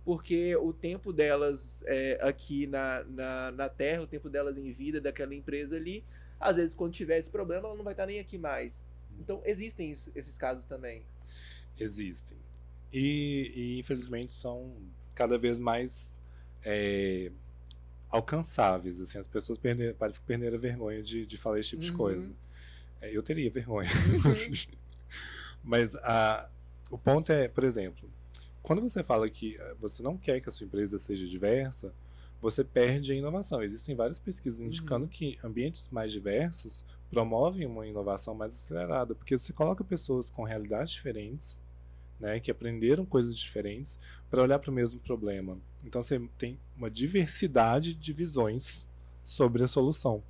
porque o tempo delas aqui na Terra, o tempo delas em vida daquela empresa ali, às vezes quando tiver esse problema ela não vai estar nem aqui mais. Então existem esses casos também. Existem. E infelizmente são cada vez mais alcançáveis. Assim, as pessoas parece que perderam a vergonha de falar esse tipo de coisa. Eu teria vergonha. Mas o ponto é, por exemplo, quando você fala que você não quer que a sua empresa seja diversa, você perde a inovação. Existem várias pesquisas indicando que ambientes mais diversos promovem uma inovação mais acelerada, porque você coloca pessoas com realidades diferentes, né, que aprenderam coisas diferentes, para olhar para o mesmo problema. Então você tem uma diversidade de visões sobre a solução.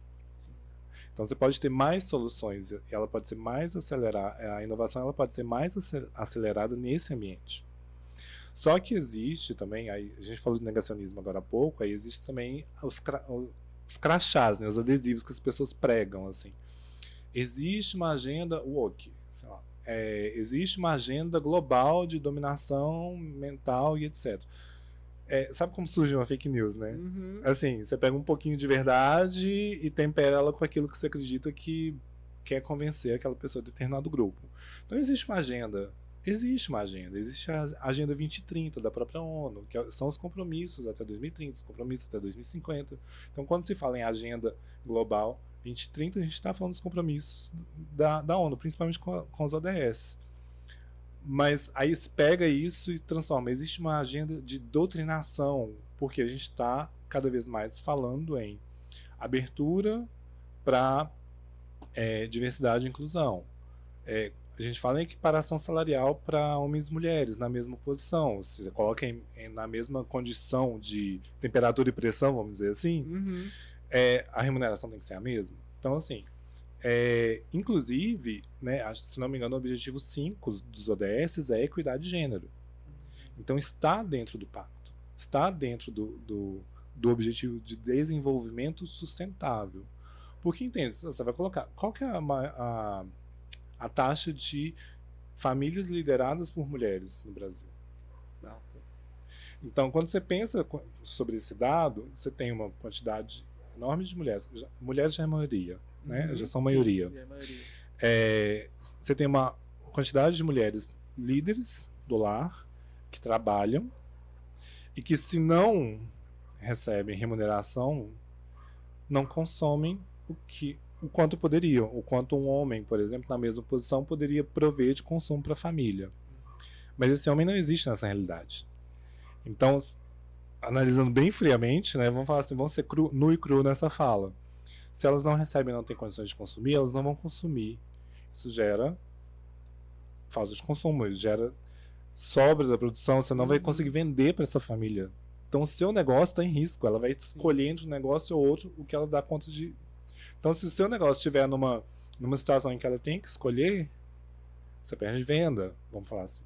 Então você pode ter mais soluções, ela pode ser mais acelerada, a inovação ela pode ser mais acelerada nesse ambiente. Só que existe também, aí a gente falou de negacionismo agora há pouco, aí existe também os crachás, né, os adesivos que as pessoas pregam, assim. Existe uma agenda woke, sei lá, existe uma agenda global de dominação mental e etc. Sabe como surge uma fake news, né? Assim, você pega um pouquinho de verdade e tempera ela com aquilo que você acredita que quer convencer aquela pessoa de determinado grupo. Então existe uma agenda. Existe a Agenda 2030 da própria ONU, que são os compromissos até 2030, os compromissos até 2050. Então, quando se fala em agenda global 2030, a gente está falando dos compromissos da ONU, principalmente com os ODS. Mas aí se pega isso e transforma. Existe uma agenda de doutrinação, porque a gente está cada vez mais falando em abertura para diversidade e inclusão. A gente fala em equiparação salarial para homens e mulheres na mesma posição. Você coloca na mesma condição de temperatura e pressão, vamos dizer assim, a remuneração tem que ser a mesma. Então, assim, inclusive, né, se não me engano, o objetivo 5 dos ODS é equidade de gênero. Então, está dentro do pacto, está dentro do objetivo de desenvolvimento sustentável. Porque, entende, você vai colocar, qual que é a taxa de famílias lideradas por mulheres no Brasil? Então, quando você pensa sobre esse dado, você tem uma quantidade enorme de mulheres. Mulheres já é maioria, né? Já são maioria. Já é maioria. Você tem uma quantidade de mulheres líderes do lar que trabalham e que, se não recebem remuneração, não consomem o quanto poderiam, o quanto um homem, por exemplo, na mesma posição, poderia prover de consumo para a família. Mas esse homem não existe nessa realidade. Então, analisando bem friamente, né, vamos falar assim, vamos ser nu e cru nessa fala. Se elas não recebem, não têm condições de consumir, elas não vão consumir. Isso gera falta de consumo, isso gera sobra da produção, você não vai conseguir vender para essa família Então, o seu negócio está em risco. Ela vai escolher entre um negócio ou outro o que ela dá conta de. Então, se o seu negócio estiver numa situação em que ela tem que escolher, você perde venda, vamos falar assim.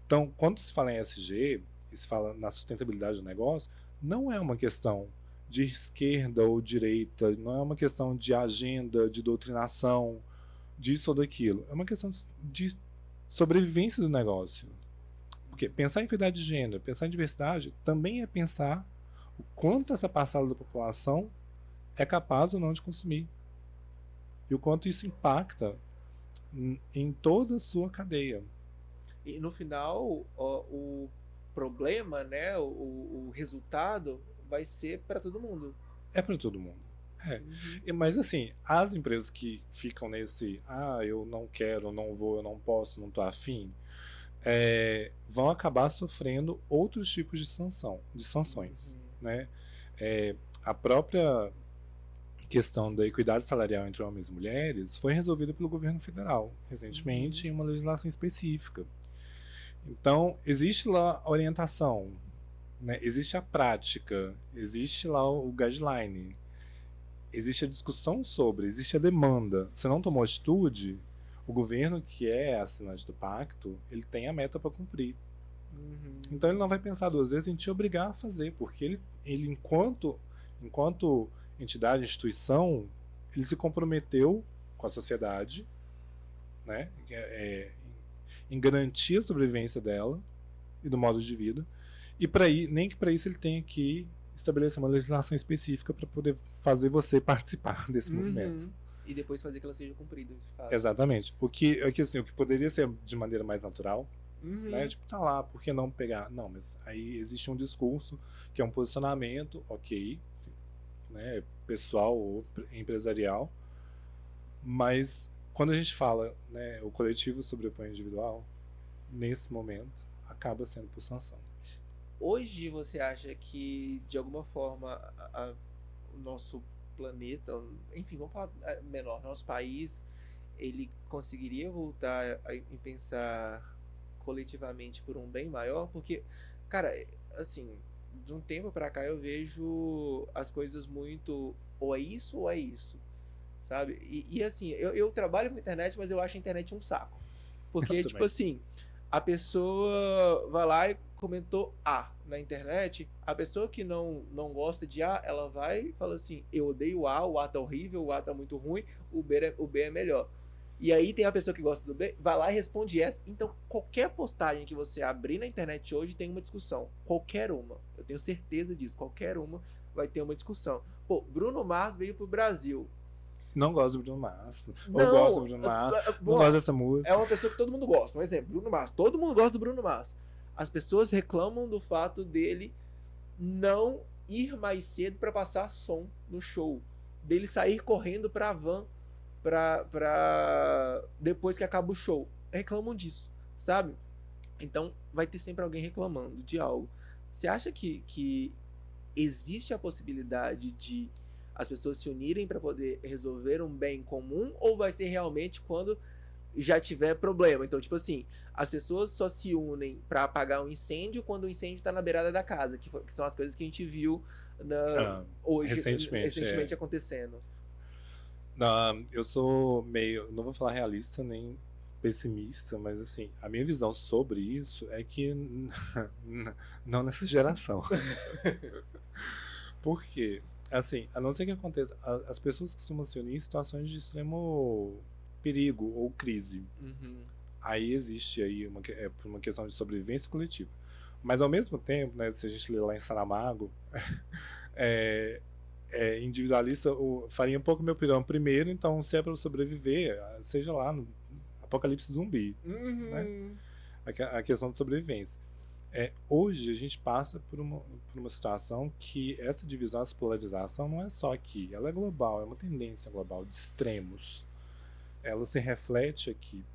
Então, quando se fala em ESG, e se fala na sustentabilidade do negócio, não é uma questão de esquerda ou direita, não é uma questão de agenda, de doutrinação, disso ou daquilo. É uma questão de sobrevivência do negócio. Porque pensar em equidade de gênero, pensar em diversidade, também é pensar o quanto essa parcela da população é capaz ou não de consumir. E o quanto isso impacta em toda a sua cadeia. E no final, o problema, né, o resultado vai ser para todo mundo. É para todo mundo. Mas assim, as empresas que ficam nesse eu não quero, eu não vou, eu não posso, não tô afim, vão acabar sofrendo outros tipos de sanções, né? A própria questão da equidade salarial entre homens e mulheres foi resolvida pelo governo federal recentemente em uma legislação específica. Então, existe lá a orientação, né? Existe a prática, existe lá o guideline, existe a discussão sobre, existe a demanda. Se não tomou atitude, o governo, que é assinante do pacto, ele tem a meta para cumprir. Então ele não vai pensar duas vezes em te obrigar a fazer, porque ele enquanto entidade, instituição, ele se comprometeu com a sociedade, né, em garantir a sobrevivência dela e do modo de vida, e nem que para isso ele tenha que estabelecer uma legislação específica para poder fazer você participar desse movimento. E depois fazer que ela seja cumprida, de fato. Exatamente. O que poderia ser de maneira mais natural, né? Tipo, tá lá, por que não pegar? Não, mas aí existe um discurso que é um posicionamento, ok, né, pessoal ou empresarial, mas quando a gente fala, né, o coletivo sobrepõe o individual, nesse momento, acaba sendo por sanção. Hoje você acha que, de alguma forma, o nosso planeta, enfim, vamos falar menor, nosso país, ele conseguiria voltar em pensar coletivamente por um bem maior? Porque, cara, assim, de um tempo pra cá eu vejo as coisas muito ou é isso, sabe? E assim, eu trabalho com internet, mas eu acho a internet um saco. Porque, tipo assim, a pessoa vai lá e comentou A na internet, a pessoa que não gosta de A, ela vai e fala assim, eu odeio o A tá horrível, o A tá muito ruim, o B é melhor. E aí tem a pessoa que gosta do B, vai lá e responde essa. Então, qualquer postagem que você abrir na internet hoje tem uma discussão. Qualquer uma. Eu tenho certeza disso. Qualquer uma vai ter uma discussão. Pô, Bruno Mars veio pro Brasil. Não gosto do Bruno Mars. Ou gosto do Bruno Mars. Não gosto dessa música. É uma pessoa que todo mundo gosta. Um exemplo, Bruno Mars. Todo mundo gosta do Bruno Mars. As pessoas reclamam do fato dele não ir mais cedo para passar som no show. Dele sair correndo pra van pra depois que acaba o show. Reclamam disso, sabe? Então vai ter sempre alguém reclamando de algo. Você acha que existe a possibilidade de as pessoas se unirem para poder resolver um bem comum, ou vai ser realmente quando já tiver problema? Então, tipo assim, as pessoas só se unem para apagar um incêndio quando o incêndio tá na beirada da casa, que são as coisas que a gente viu hoje recentemente acontecendo. Não, eu sou meio, não vou falar realista nem pessimista, mas assim, a minha visão sobre isso é que não nessa geração. Por quê? Assim, a não ser que aconteça, as pessoas costumam se unir em situações de extremo perigo ou crise. Aí existe aí uma questão de sobrevivência coletiva. Mas ao mesmo tempo, né, se a gente ler lá em Saramago, individualista, faria um pouco meu pirão primeiro, então se é para sobreviver, seja lá no apocalipse zumbi, né? A questão de sobrevivência. Hoje a gente passa por uma situação que essa divisão, essa polarização não é só aqui, ela é global, é uma tendência global de extremos. Ela se reflete aqui.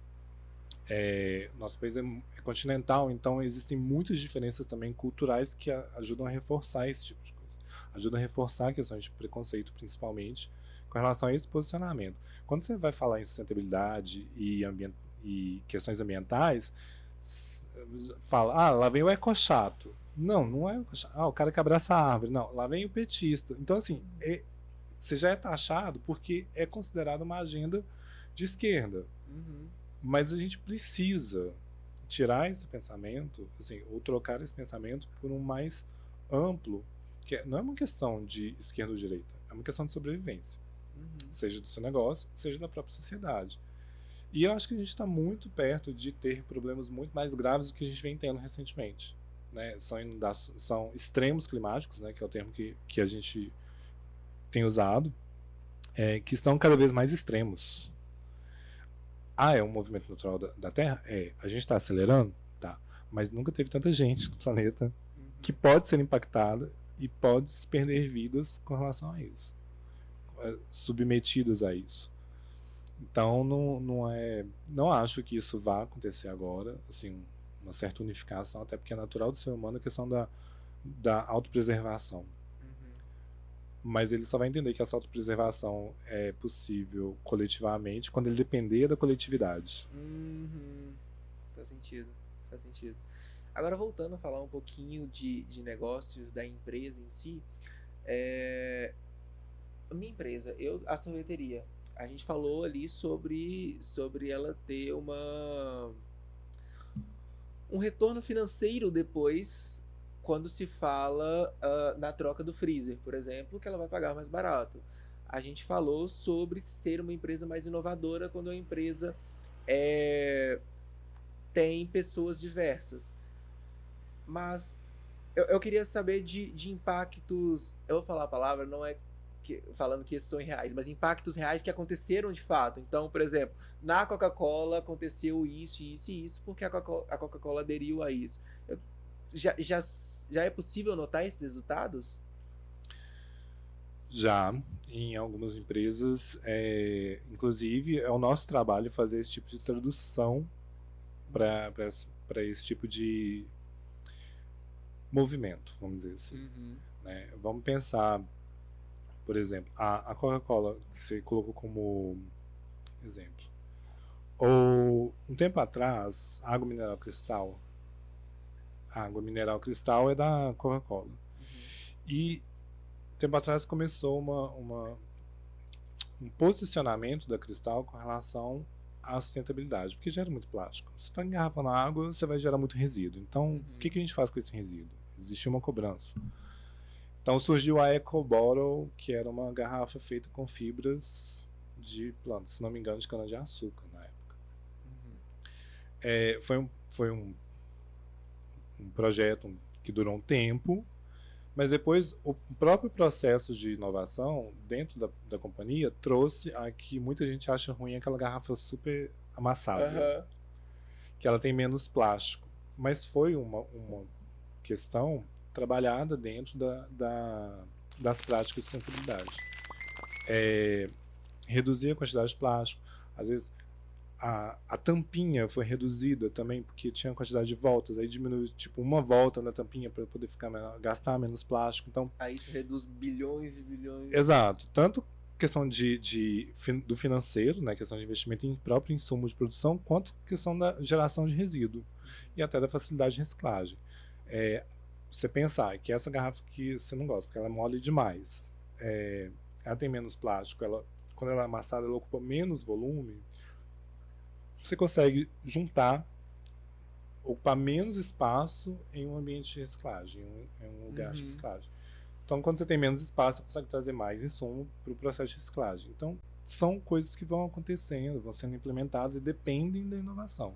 Nosso país é continental, então existem muitas diferenças também culturais que ajudam a reforçar esse tipo de coisa. Ajudam a reforçar questões de preconceito, principalmente, com relação a esse posicionamento. Quando você vai falar em sustentabilidade e questões ambientais, fala, lá vem o ecochato. Não, não é o cara que abraça a árvore. Não, lá vem o petista. Então, assim, você já é taxado porque é considerado uma agenda de esquerda. Uhum. Mas a gente precisa tirar esse pensamento, assim, ou trocar esse pensamento por um mais amplo, que não é uma questão de esquerda ou direita, é uma questão de sobrevivência, Uhum. seja do seu negócio, seja da própria sociedade. E eu acho que a gente está muito perto de ter problemas muito mais graves do que a gente vem tendo recentemente. Né? São extremos climáticos, né, que é o termo que a gente tem usado, que estão cada vez mais extremos. É um movimento natural da Terra? A gente está acelerando? Tá. Mas nunca teve tanta gente no planeta que pode ser impactada e pode perder vidas com relação a isso. Submetidas a isso. Então, não acho que isso vá acontecer agora, assim, uma certa unificação, até porque é natural do ser humano a questão da autopreservação. Mas ele só vai entender que essa autopreservação é possível coletivamente quando ele depender da coletividade. Faz sentido, faz sentido. Agora, voltando a falar um pouquinho de negócios da empresa em si, a minha empresa, a sorveteria, a gente falou ali sobre ela ter um retorno financeiro depois, quando se fala na troca do freezer, por exemplo, que ela vai pagar mais barato. A gente falou sobre ser uma empresa mais inovadora quando a empresa tem pessoas diversas. Mas eu queria saber de impactos. Eu vou falar a palavra, não é falando que esses são reais, mas impactos reais que aconteceram de fato. Então, por exemplo, na Coca-Cola aconteceu isso, isso e isso, porque a Coca-Cola aderiu a isso. Já é possível notar esses resultados? Já, em algumas empresas, inclusive é o nosso trabalho fazer esse tipo de tradução para esse tipo de movimento, vamos dizer assim. Né? Vamos pensar, por exemplo, a Coca-Cola, que você colocou como exemplo. Ou, um tempo atrás, a água mineral cristal. A água mineral cristal é da Coca-Cola. E, um tempo atrás, começou um posicionamento da Cristal com relação à sustentabilidade, porque gera muito plástico. Você está engarrafando a água, você vai gerar muito resíduo. Então, o que a gente faz com esse resíduo? Existe uma cobrança. Então surgiu a Eco Bottle, que era uma garrafa feita com fibras de plantas, se não me engano, de cana-de-açúcar na época. Foi um projeto que durou um tempo, mas depois o próprio processo de inovação dentro da companhia trouxe a que muita gente acha ruim aquela garrafa super amassável, que ela tem menos plástico. Mas foi uma questão trabalhada dentro das práticas de sustentabilidade. Reduzir a quantidade de plástico. Às vezes a tampinha foi reduzida também, porque tinha quantidade de voltas, aí diminuiu tipo uma volta na tampinha para poder gastar menos plástico. Então, aí isso reduz bilhões e bilhões. Exato. Tanto questão do financeiro, né, questão de investimento em próprio insumo de produção, quanto questão da geração de resíduo e até da facilidade de reciclagem. Você pensar que essa garrafa que você não gosta, porque ela é mole demais, ela tem menos plástico, quando ela é amassada, ela ocupa menos volume, você consegue ocupar menos espaço em um ambiente de reciclagem, em um lugar de reciclagem. Então, quando você tem menos espaço, você consegue trazer mais insumo para o processo de reciclagem. Então, são coisas que vão acontecendo, vão sendo implementadas e dependem da inovação.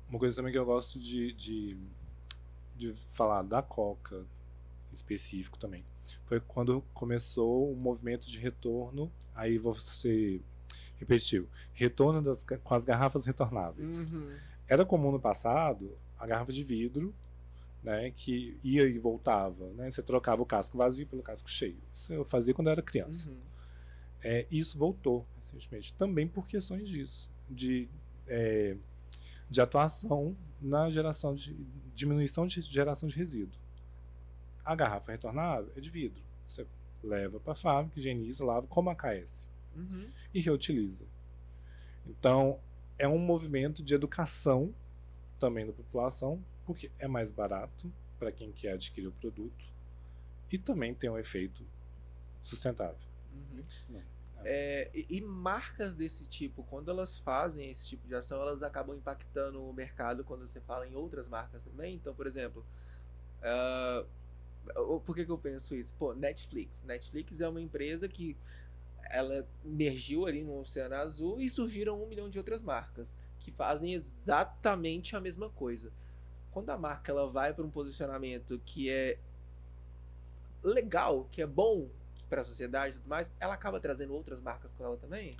Uma coisa também que eu gosto de falar da Coca específico também foi quando começou o movimento de retorno, aí vou ser repetitivo, retorno com as garrafas retornáveis. Era comum no passado a garrafa de vidro, né, que ia e voltava, né, você trocava o casco vazio pelo casco cheio. Isso eu fazia quando eu era criança. Isso voltou recentemente, também por questões disso, de atuação na diminuição de geração de resíduo. A garrafa retornável é de vidro. Você leva para a fábrica, higieniza, lava como AKS e reutiliza. Então, é um movimento de educação também da população, porque é mais barato para quem quer adquirir o produto e também tem um efeito sustentável. E marcas desse tipo, quando elas fazem esse tipo de ação, elas acabam impactando o mercado quando você fala em outras marcas também. Então, por exemplo, por que eu penso isso? Pô, Netflix. Netflix é uma empresa que ela emergiu ali no Oceano Azul e surgiram 1 milhão de outras marcas que fazem exatamente a mesma coisa. Quando a marca ela vai para um posicionamento que é legal, que é bom para a sociedade e tudo mais, ela acaba trazendo outras marcas com ela também?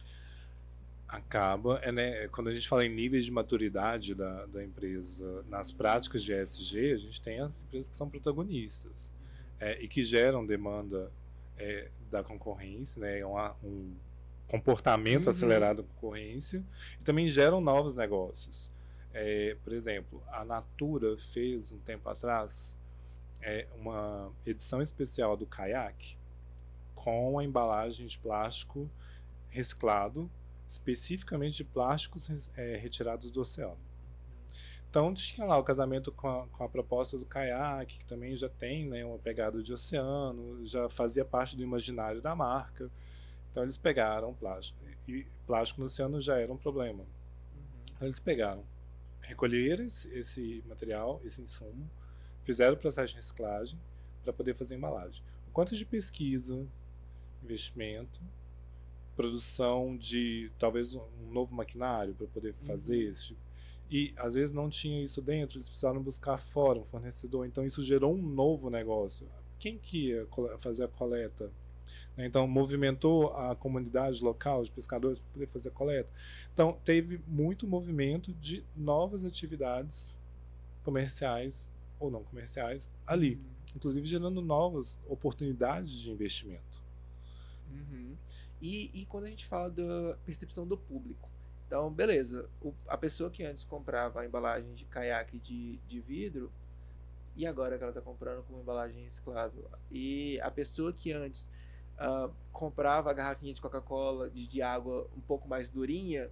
Acaba, né, quando a gente fala em níveis de maturidade da empresa nas práticas de ESG, a gente tem as empresas que são protagonistas e que geram demanda da concorrência, né, um comportamento acelerado da concorrência, e também geram novos negócios. Por exemplo, a Natura fez um tempo atrás uma edição especial do caiaque com a embalagem de plástico reciclado, especificamente de plásticos retirados do oceano. Então tinha lá o casamento com a proposta do caiaque, que também já tem, né, uma pegada de oceano, já fazia parte do imaginário da marca. Então eles pegaram plástico, e plástico no oceano já era um problema. Então eles pegaram, recolheram esse material, esse insumo, fizeram o processo de reciclagem para poder fazer embalagem. O quanto de pesquisa, investimento, produção de talvez um novo maquinário para poder fazer esse tipo. E às vezes não tinha isso dentro, eles precisaram buscar fora um fornecedor, então isso gerou um novo negócio. Quem que ia fazer a coleta? Então movimentou a comunidade local de pescadores para poder fazer a coleta. Então teve muito movimento de novas atividades comerciais ou não comerciais ali, inclusive gerando novas oportunidades de investimento. E quando a gente fala da percepção do público, então beleza, a pessoa que antes comprava a embalagem de caiaque de vidro, e agora que ela está comprando com uma embalagem reciclável, e a pessoa que antes comprava a garrafinha de Coca-Cola, de água um pouco mais durinha,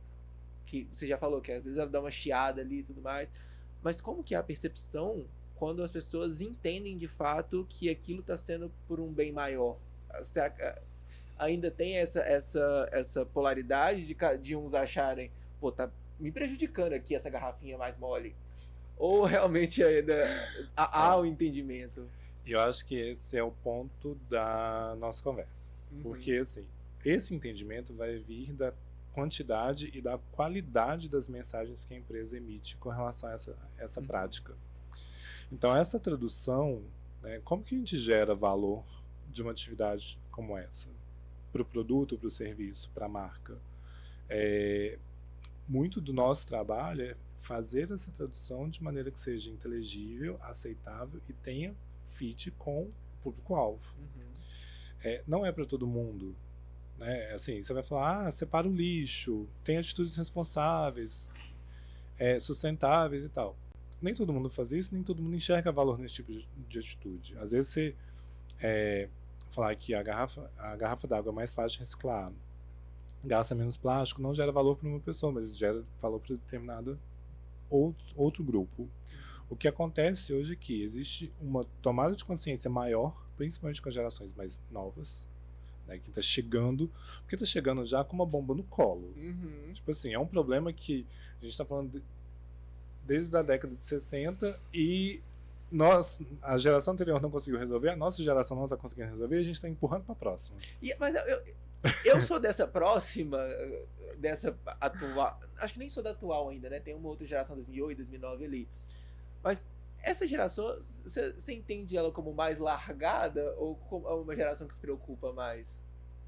que você já falou que às vezes ela dá uma chiada ali e tudo mais, mas como que é a percepção quando as pessoas entendem de fato que aquilo está sendo por um bem maior? Ainda tem essa polaridade de uns acharem, pô, tá me prejudicando aqui essa garrafinha mais mole? Ou realmente ainda há o entendimento? Eu acho que esse é o ponto da nossa conversa. Porque, assim, esse entendimento vai vir da quantidade e da qualidade das mensagens que a empresa emite com relação a essa prática. Então, essa tradução, né, como que a gente gera valor de uma atividade como essa? Para o produto, para o serviço, para a marca. Muito do nosso trabalho é fazer essa tradução de maneira que seja inteligível, aceitável e tenha fit com o público-alvo. Não é para todo mundo, né? Assim, você vai falar, separa o lixo, tem atitudes responsáveis, sustentáveis e tal. Nem todo mundo faz isso, nem todo mundo enxerga valor nesse tipo de atitude. Às vezes você falar que a garrafa d'água é mais fácil de reciclar, gasta menos plástico, não gera valor para uma pessoa, mas gera valor para determinado outro grupo. O que acontece hoje é que existe uma tomada de consciência maior, principalmente com as gerações mais novas, né, que está chegando, porque está chegando já com uma bomba no colo. Tipo assim, é um problema que a gente está falando desde a década de 60 e a geração anterior não conseguiu resolver, a nossa geração não está conseguindo resolver, e a gente está empurrando para a próxima. Mas eu sou dessa próxima, dessa atual, acho que nem sou da atual ainda, né? Tem uma outra geração, 2008, 2009 ali. Mas essa geração, você entende ela como mais largada ou como uma geração que se preocupa mais?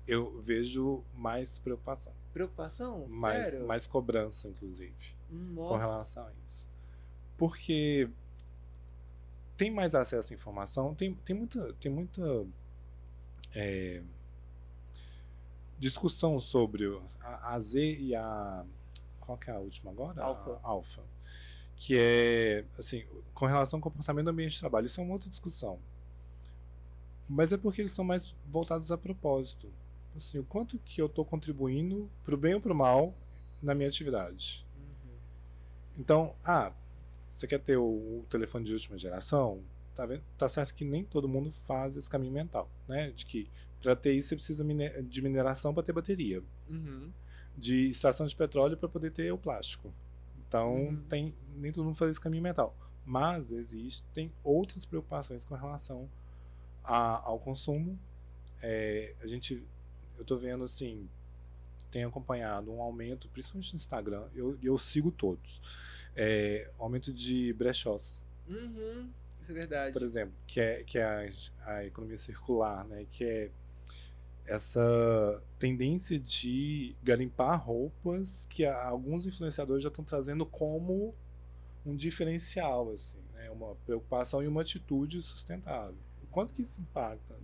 Eu vejo mais preocupação. Preocupação? Sério? Mais cobrança, inclusive, com relação a isso. Porque tem mais acesso à informação, tem muita discussão sobre a Z e a... Qual que é a última agora? Alfa. Que é, assim, com relação ao comportamento do ambiente de trabalho. Isso é uma outra discussão. Mas é porque eles estão mais voltados a propósito. Assim, o quanto que eu estou contribuindo para o bem ou para o mal na minha atividade. Então, você quer ter o telefone de última geração, tá vendo? Tá certo que nem todo mundo faz esse caminho mental, né? De que para ter isso você precisa de mineração para ter bateria, Uhum. de extração de petróleo para poder ter o plástico. Então, Uhum. nem todo mundo faz esse caminho mental. Mas existem outras preocupações com relação ao consumo. Eu tô vendo assim, tem acompanhado um aumento, principalmente no Instagram, eu sigo todos, aumento de brechós, Uhum. Isso é por verdade. exemplo, que é a economia circular, né, que é essa tendência de garimpar roupas que alguns influenciadores já estão trazendo como um diferencial, assim, né, uma preocupação e uma atitude sustentável. O quanto que isso impacta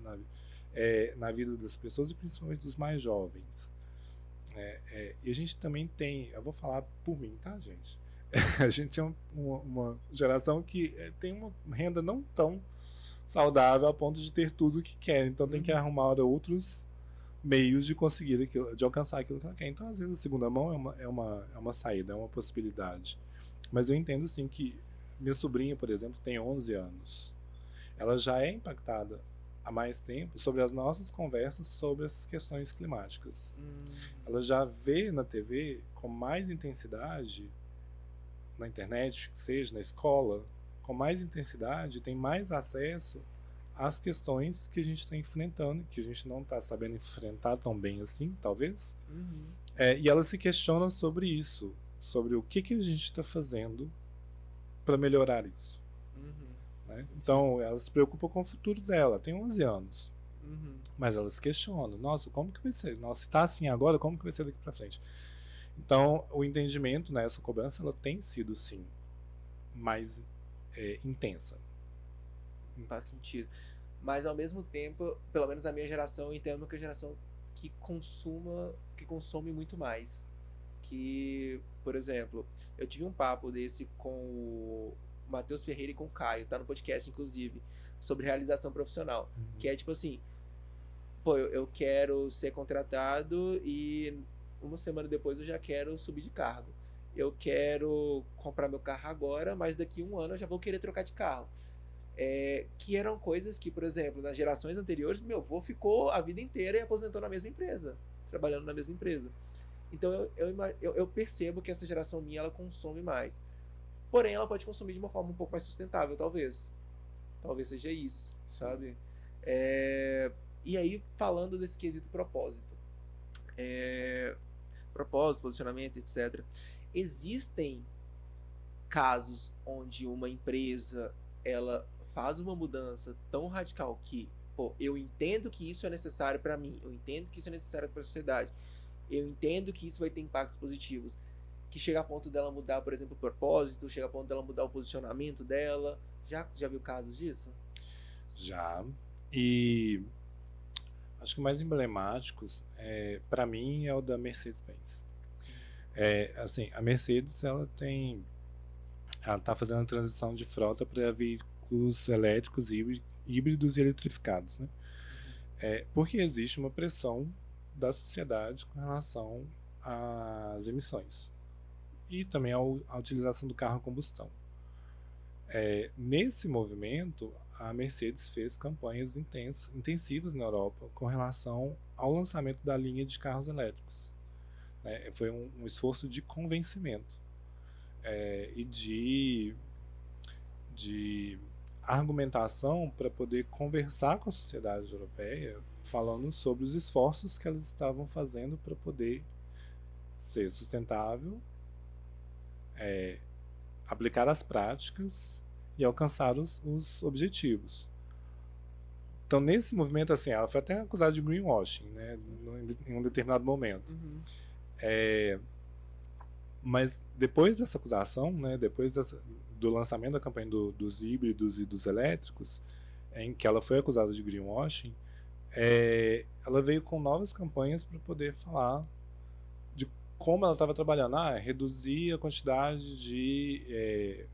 na vida das pessoas e principalmente dos mais jovens. E a gente também tem, eu vou falar por mim, tá, gente? A gente é uma geração que tem uma renda não tão saudável a ponto de ter tudo o que quer. Então tem que Uhum. arrumar outros meios de conseguir aquilo, de alcançar aquilo que ela quer. Então, às vezes, a segunda mão é uma saída, é uma possibilidade. Mas eu entendo, sim, que minha sobrinha, por exemplo, tem 11 anos. Ela já é impactada há mais tempo sobre as nossas conversas sobre essas questões climáticas. Hum. Ela já vê na TV com mais intensidade, na internet, que seja, na escola, com mais intensidade, tem mais acesso às questões que a gente está enfrentando, que a gente não está sabendo enfrentar tão bem assim, talvez. Uhum. E ela se questiona sobre isso, sobre o que a gente está fazendo para melhorar isso. Uhum. Né? Então, ela se preocupa com o futuro dela, tem 11 anos. Uhum. Mas ela se questiona, nossa, como que vai ser? Nossa, se tá assim agora, como que vai ser daqui para frente? Então, o entendimento, né, essa cobrança, ela tem sido, sim, mais intensa. Faz sentido. Mas ao mesmo tempo, pelo menos a minha geração, eu entendo que é a geração que consome muito mais. Que, por exemplo, eu tive um papo desse com o Matheus Ferreira e com o Caio, tá no podcast, inclusive, sobre realização profissional. Que é tipo assim, pô, eu quero ser contratado e uma semana depois eu já quero subir de cargo. Eu quero comprar meu carro agora, mas daqui a um ano eu já vou querer trocar de carro. Que eram coisas que, por exemplo, nas gerações anteriores, meu avô ficou a vida inteira e aposentou na mesma empresa, trabalhando na mesma empresa. Então eu percebo que essa geração minha ela consome mais. Porém, ela pode consumir de uma forma um pouco mais sustentável, talvez. Talvez seja isso, Sim. sabe? E aí, falando desse quesito propósito. Propósito, posicionamento, etc. Existem casos onde uma empresa ela faz uma mudança tão radical que, pô, eu entendo que isso é necessário para mim, eu entendo que isso é necessário para a sociedade, eu entendo que isso vai ter impactos positivos, que chega a ponto dela mudar, por exemplo, o propósito, chega a ponto dela mudar o posicionamento dela. Já viu casos disso? Já. E acho que o mais emblemáticos, para mim, é o da Mercedes-Benz. Assim, a Mercedes, ela está fazendo a transição de frota para veículos elétricos, híbridos e eletrificados, né? Porque existe uma pressão da sociedade com relação às emissões e também à utilização do carro a combustão. Nesse movimento, a Mercedes fez campanhas intensivas na Europa com relação ao lançamento da linha de carros elétricos. Foi um esforço de convencimento e de argumentação para poder conversar com a sociedade europeia, falando sobre os esforços que elas estavam fazendo para poder ser sustentável, aplicar as práticas e alcançar os objetivos. Então, nesse movimento, assim, ela foi até acusada de greenwashing, né, em um determinado momento. Uhum. Mas depois dessa acusação, né, depois do lançamento da campanha dos híbridos e dos elétricos, em que ela foi acusada de greenwashing, ela veio com novas campanhas para poder falar de como ela estava trabalhando. Reduzir a quantidade de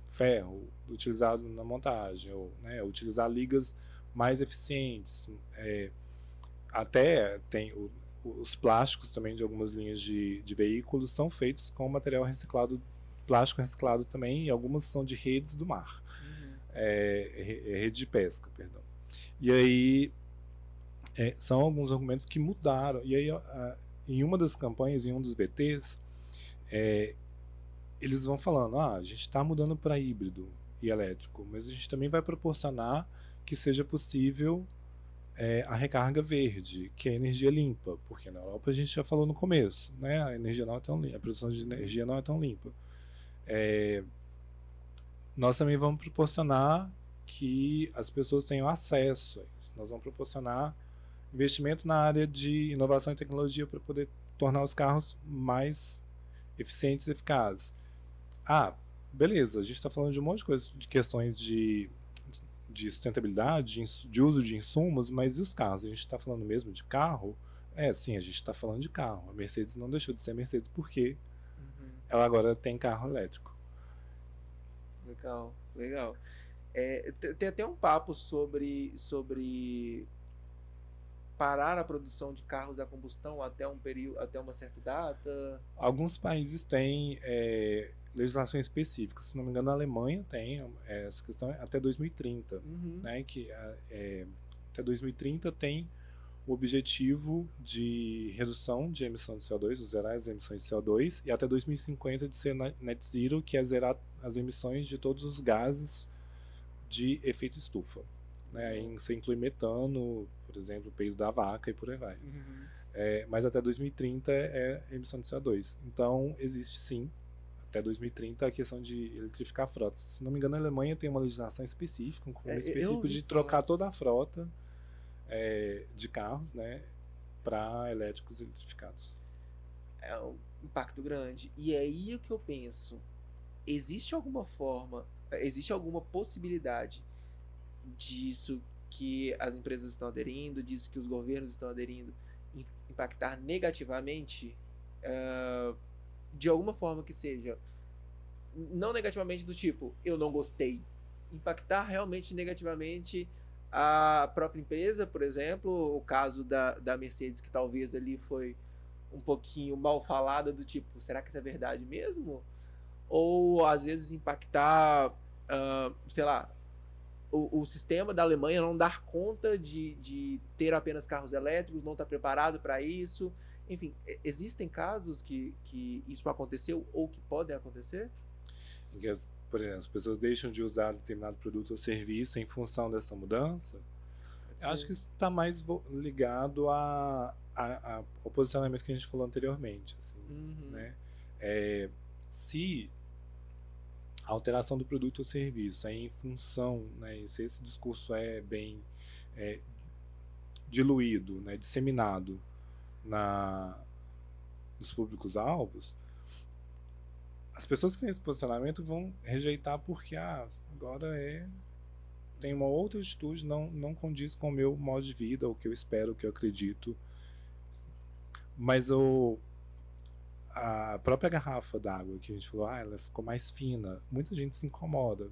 ferro utilizado na montagem, ou utilizar ligas mais eficientes. Até tem os plásticos também de algumas linhas de veículos são feitos com material reciclado plástico reciclado também, e algumas são de redes do mar. Rede de pesca, perdão. E aí, são alguns argumentos que mudaram. E aí, em uma das campanhas, em um dos VTs, eles vão falando, a gente está mudando para híbrido e elétrico, mas a gente também vai proporcionar que seja possível a recarga verde, que é a energia limpa, porque na Europa a gente já falou no começo, né? A energia não é tão limpa, a produção de energia não é tão limpa. Nós também vamos proporcionar que as pessoas tenham acesso a isso. Nós vamos proporcionar investimento na área de inovação e tecnologia para poder tornar os carros mais eficientes e eficazes. Beleza, a gente está falando de um monte de coisas, de questões de sustentabilidade, de uso de insumos, mas e os carros? A gente está falando mesmo de carro? Sim, a gente está falando de carro. A Mercedes não deixou de ser Mercedes porque ela agora tem carro elétrico. Legal, legal. Tem até um papo sobre parar a produção de carros a combustão até um período, até uma certa data. Alguns países têm legislação específica. Se não me engano, a Alemanha tem essa questão até 2030, né? Que até 2030 tem o objetivo de redução de emissão de CO2, zerar as emissões de CO2, e até 2050 de ser net zero, que é zerar as emissões de todos os gases de efeito estufa. Né? Aí você inclui metano, por exemplo, o peido da vaca e por aí vai. Mas até 2030 é emissão de CO2. Então, existe sim, até 2030, a questão de eletrificar frotas. Se não me engano, a Alemanha tem uma legislação específica, um compromisso específico de trocar toda a frota de carros, né, para elétricos eletrificados. É um impacto grande. E é aí o que eu penso. Existe alguma possibilidade disso que as empresas estão aderindo, disso que os governos estão aderindo, impactar negativamente, de alguma forma que seja, não negativamente do tipo, eu não gostei, impactar realmente negativamente a própria empresa, por exemplo, o caso da Mercedes, que talvez ali foi um pouquinho mal falada, do tipo, será que isso é verdade mesmo? Ou às vezes impactar, sei lá, o sistema da Alemanha não dar conta de ter apenas carros elétricos, não estar preparado para isso. Enfim, existem casos que isso aconteceu ou que podem acontecer? Em que por exemplo, as pessoas deixam de usar determinado produto ou serviço em função dessa mudança. Eu acho que isso está mais ligado ao posicionamento que a gente falou anteriormente. Assim, né? Se a alteração do produto ou serviço é em função, né, e se esse discurso é bem diluído, né, disseminado nos públicos-alvos, as pessoas que têm esse posicionamento vão rejeitar porque agora tem uma outra atitude, não condiz com o meu modo de vida, o que eu espero, o que eu acredito. Mas a própria garrafa d'água que a gente falou, ela ficou mais fina. Muita gente se incomoda.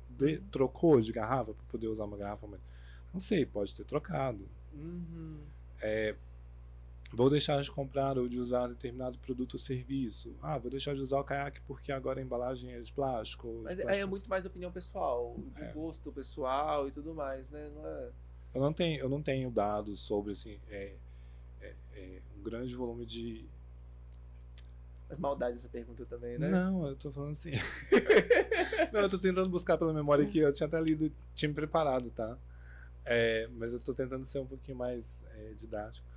Trocou de garrafa para poder usar uma garrafa, mas não sei, pode ter trocado. Vou deixar de comprar ou de usar determinado produto ou serviço. Vou deixar de usar o caiaque porque agora a embalagem é de plástico. Mas aí é muito mais opinião pessoal, de gosto pessoal e tudo mais, né? Não é... Eu não tenho dados sobre assim, um grande volume de... As maldades dessa pergunta também, né? Não, eu tô falando assim... Não, eu tô tentando buscar pela memória aqui, eu tinha até lido, tinha me preparado, tá? Mas eu tô tentando ser um pouquinho mais didático.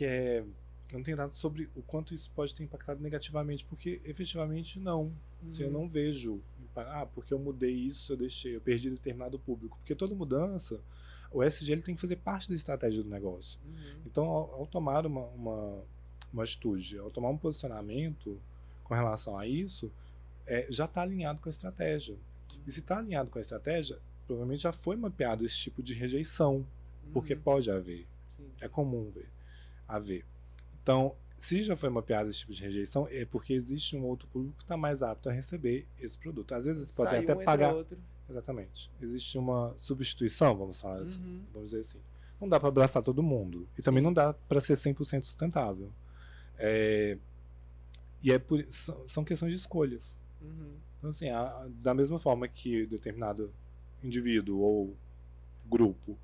Eu não tenho dados sobre o quanto isso pode ter impactado negativamente, porque efetivamente não. Assim, eu não vejo, porque eu mudei isso, eu perdi determinado público. Porque toda mudança, o ESG ele tem que fazer parte da estratégia do negócio. Então, ao tomar uma atitude, ao tomar um posicionamento com relação a isso, já está alinhado com a estratégia. E se está alinhado com a estratégia, provavelmente já foi mapeado esse tipo de rejeição, porque pode haver. Sim. É comum haver. Então, se já foi mapeado esse tipo de rejeição, é porque existe um outro público que está mais apto a receber esse produto. Às vezes pode até pagar. Exatamente. Existe uma substituição, vamos falar assim, vamos dizer assim. Não dá para abraçar todo mundo. E também não dá para ser 100% sustentável. São questões de escolhas. Uhum. Então, assim, da mesma forma que determinado indivíduo ou grupo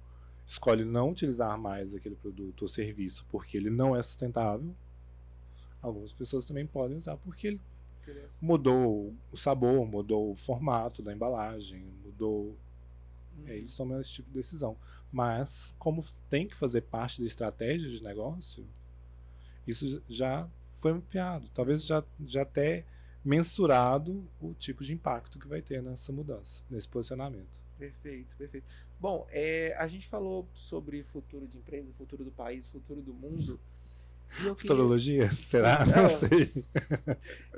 escolhe não utilizar mais aquele produto ou serviço porque ele não é sustentável, algumas pessoas também podem usar porque ele mudou o sabor, mudou o formato da embalagem, mudou. Eles tomam esse tipo de decisão. Mas, como tem que fazer parte da estratégia de negócio, isso já foi mapeado. Talvez já até mensurado o tipo de impacto que vai ter nessa mudança, nesse posicionamento. Perfeito, perfeito. Bom, a gente falou sobre futuro de empresa, futuro do país, futuro do mundo. E eu queria... Futurologia? Será? Não sei.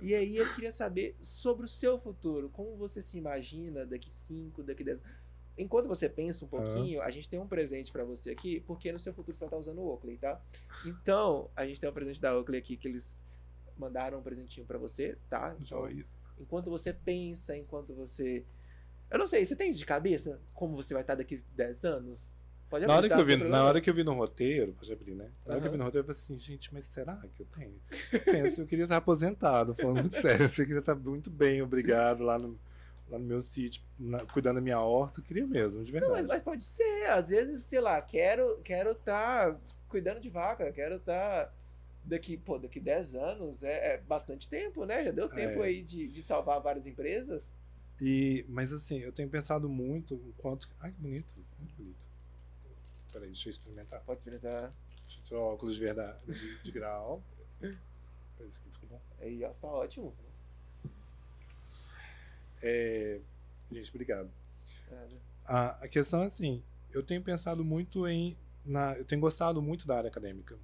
E aí eu queria saber sobre o seu futuro. Como você se imagina daqui 5, daqui 10... Enquanto você pensa um pouquinho, a gente tem um presente pra você aqui, porque no seu futuro você vai estar usando o Oakley, tá? Então, a gente tem um presente da Oakley aqui, que eles mandaram um presentinho pra você, tá? Então, enquanto você pensa, enquanto você... Eu não sei, você tem isso de cabeça? Como você vai estar daqui 10 anos? Pode abrir, na hora que eu vi no roteiro, pode abrir, né? Na hora que eu vi no roteiro, eu falei assim, gente, mas será que eu tenho? Penso, eu queria estar aposentado, falando muito sério. Eu queria estar muito bem, obrigado, lá no meu sítio, cuidando da minha horta. Eu queria mesmo, de verdade. Não, mas pode ser. Às vezes, sei lá, quero estar cuidando de vaca, quero estar... Daqui 10 anos é bastante tempo, né? Já deu tempo aí de salvar várias empresas. Mas assim, eu tenho pensado muito enquanto... Ai, que bonito, muito bonito. Peraí, deixa eu experimentar. Pode experimentar. Deixa eu tirar o óculos de verdade, de grau. Esse aqui ficou bom. Aí, ó, tá ótimo. Gente, obrigado. A questão é assim, eu tenho pensado muito eu tenho gostado muito da área acadêmica.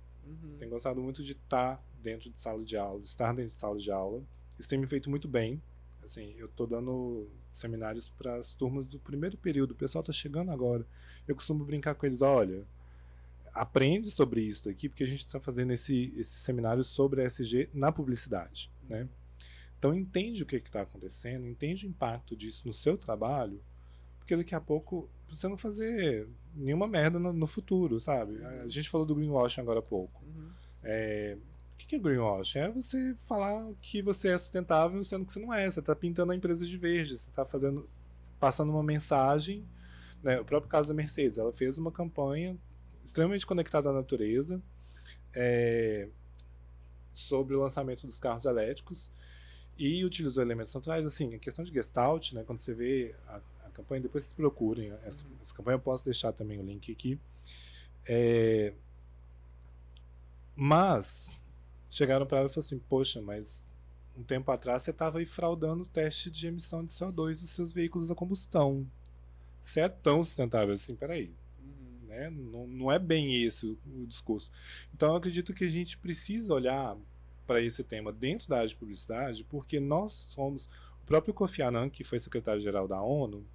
Tenho gostado muito de estar dentro de sala de aula, estar dentro de sala de aula. Isso tem me feito muito bem. Assim, eu tô dando seminários para as turmas do primeiro período. O pessoal tá chegando agora. Eu costumo brincar com eles, olha, aprende sobre isso aqui, porque a gente está fazendo esse seminário sobre a ESG na publicidade, né? Então entende o que está acontecendo, entende o impacto disso no seu trabalho, porque daqui a pouco você não fazer nenhuma merda no futuro, sabe? A gente falou do greenwashing agora há pouco. O que é greenwashing? É você falar que você é sustentável sendo que você não é. Você está pintando a empresa de verde, você está passando uma mensagem, né? O próprio caso da Mercedes, ela fez uma campanha extremamente conectada à natureza sobre o lançamento dos carros elétricos e utilizou elementos naturais. Assim, a questão de Gestalt, né? Quando você vê a campanha, depois vocês procurem essa campanha, eu posso deixar também o link aqui. Mas chegaram para ela e falaram assim, poxa, mas um tempo atrás você estava aí fraudando o teste de emissão de CO2 dos seus veículos a combustão. Você é tão sustentável assim, peraí. Né? Não é bem esse o discurso. Então eu acredito que a gente precisa olhar para esse tema dentro da área de publicidade, porque nós somos... O próprio Kofi Annan, que foi secretário-geral da ONU,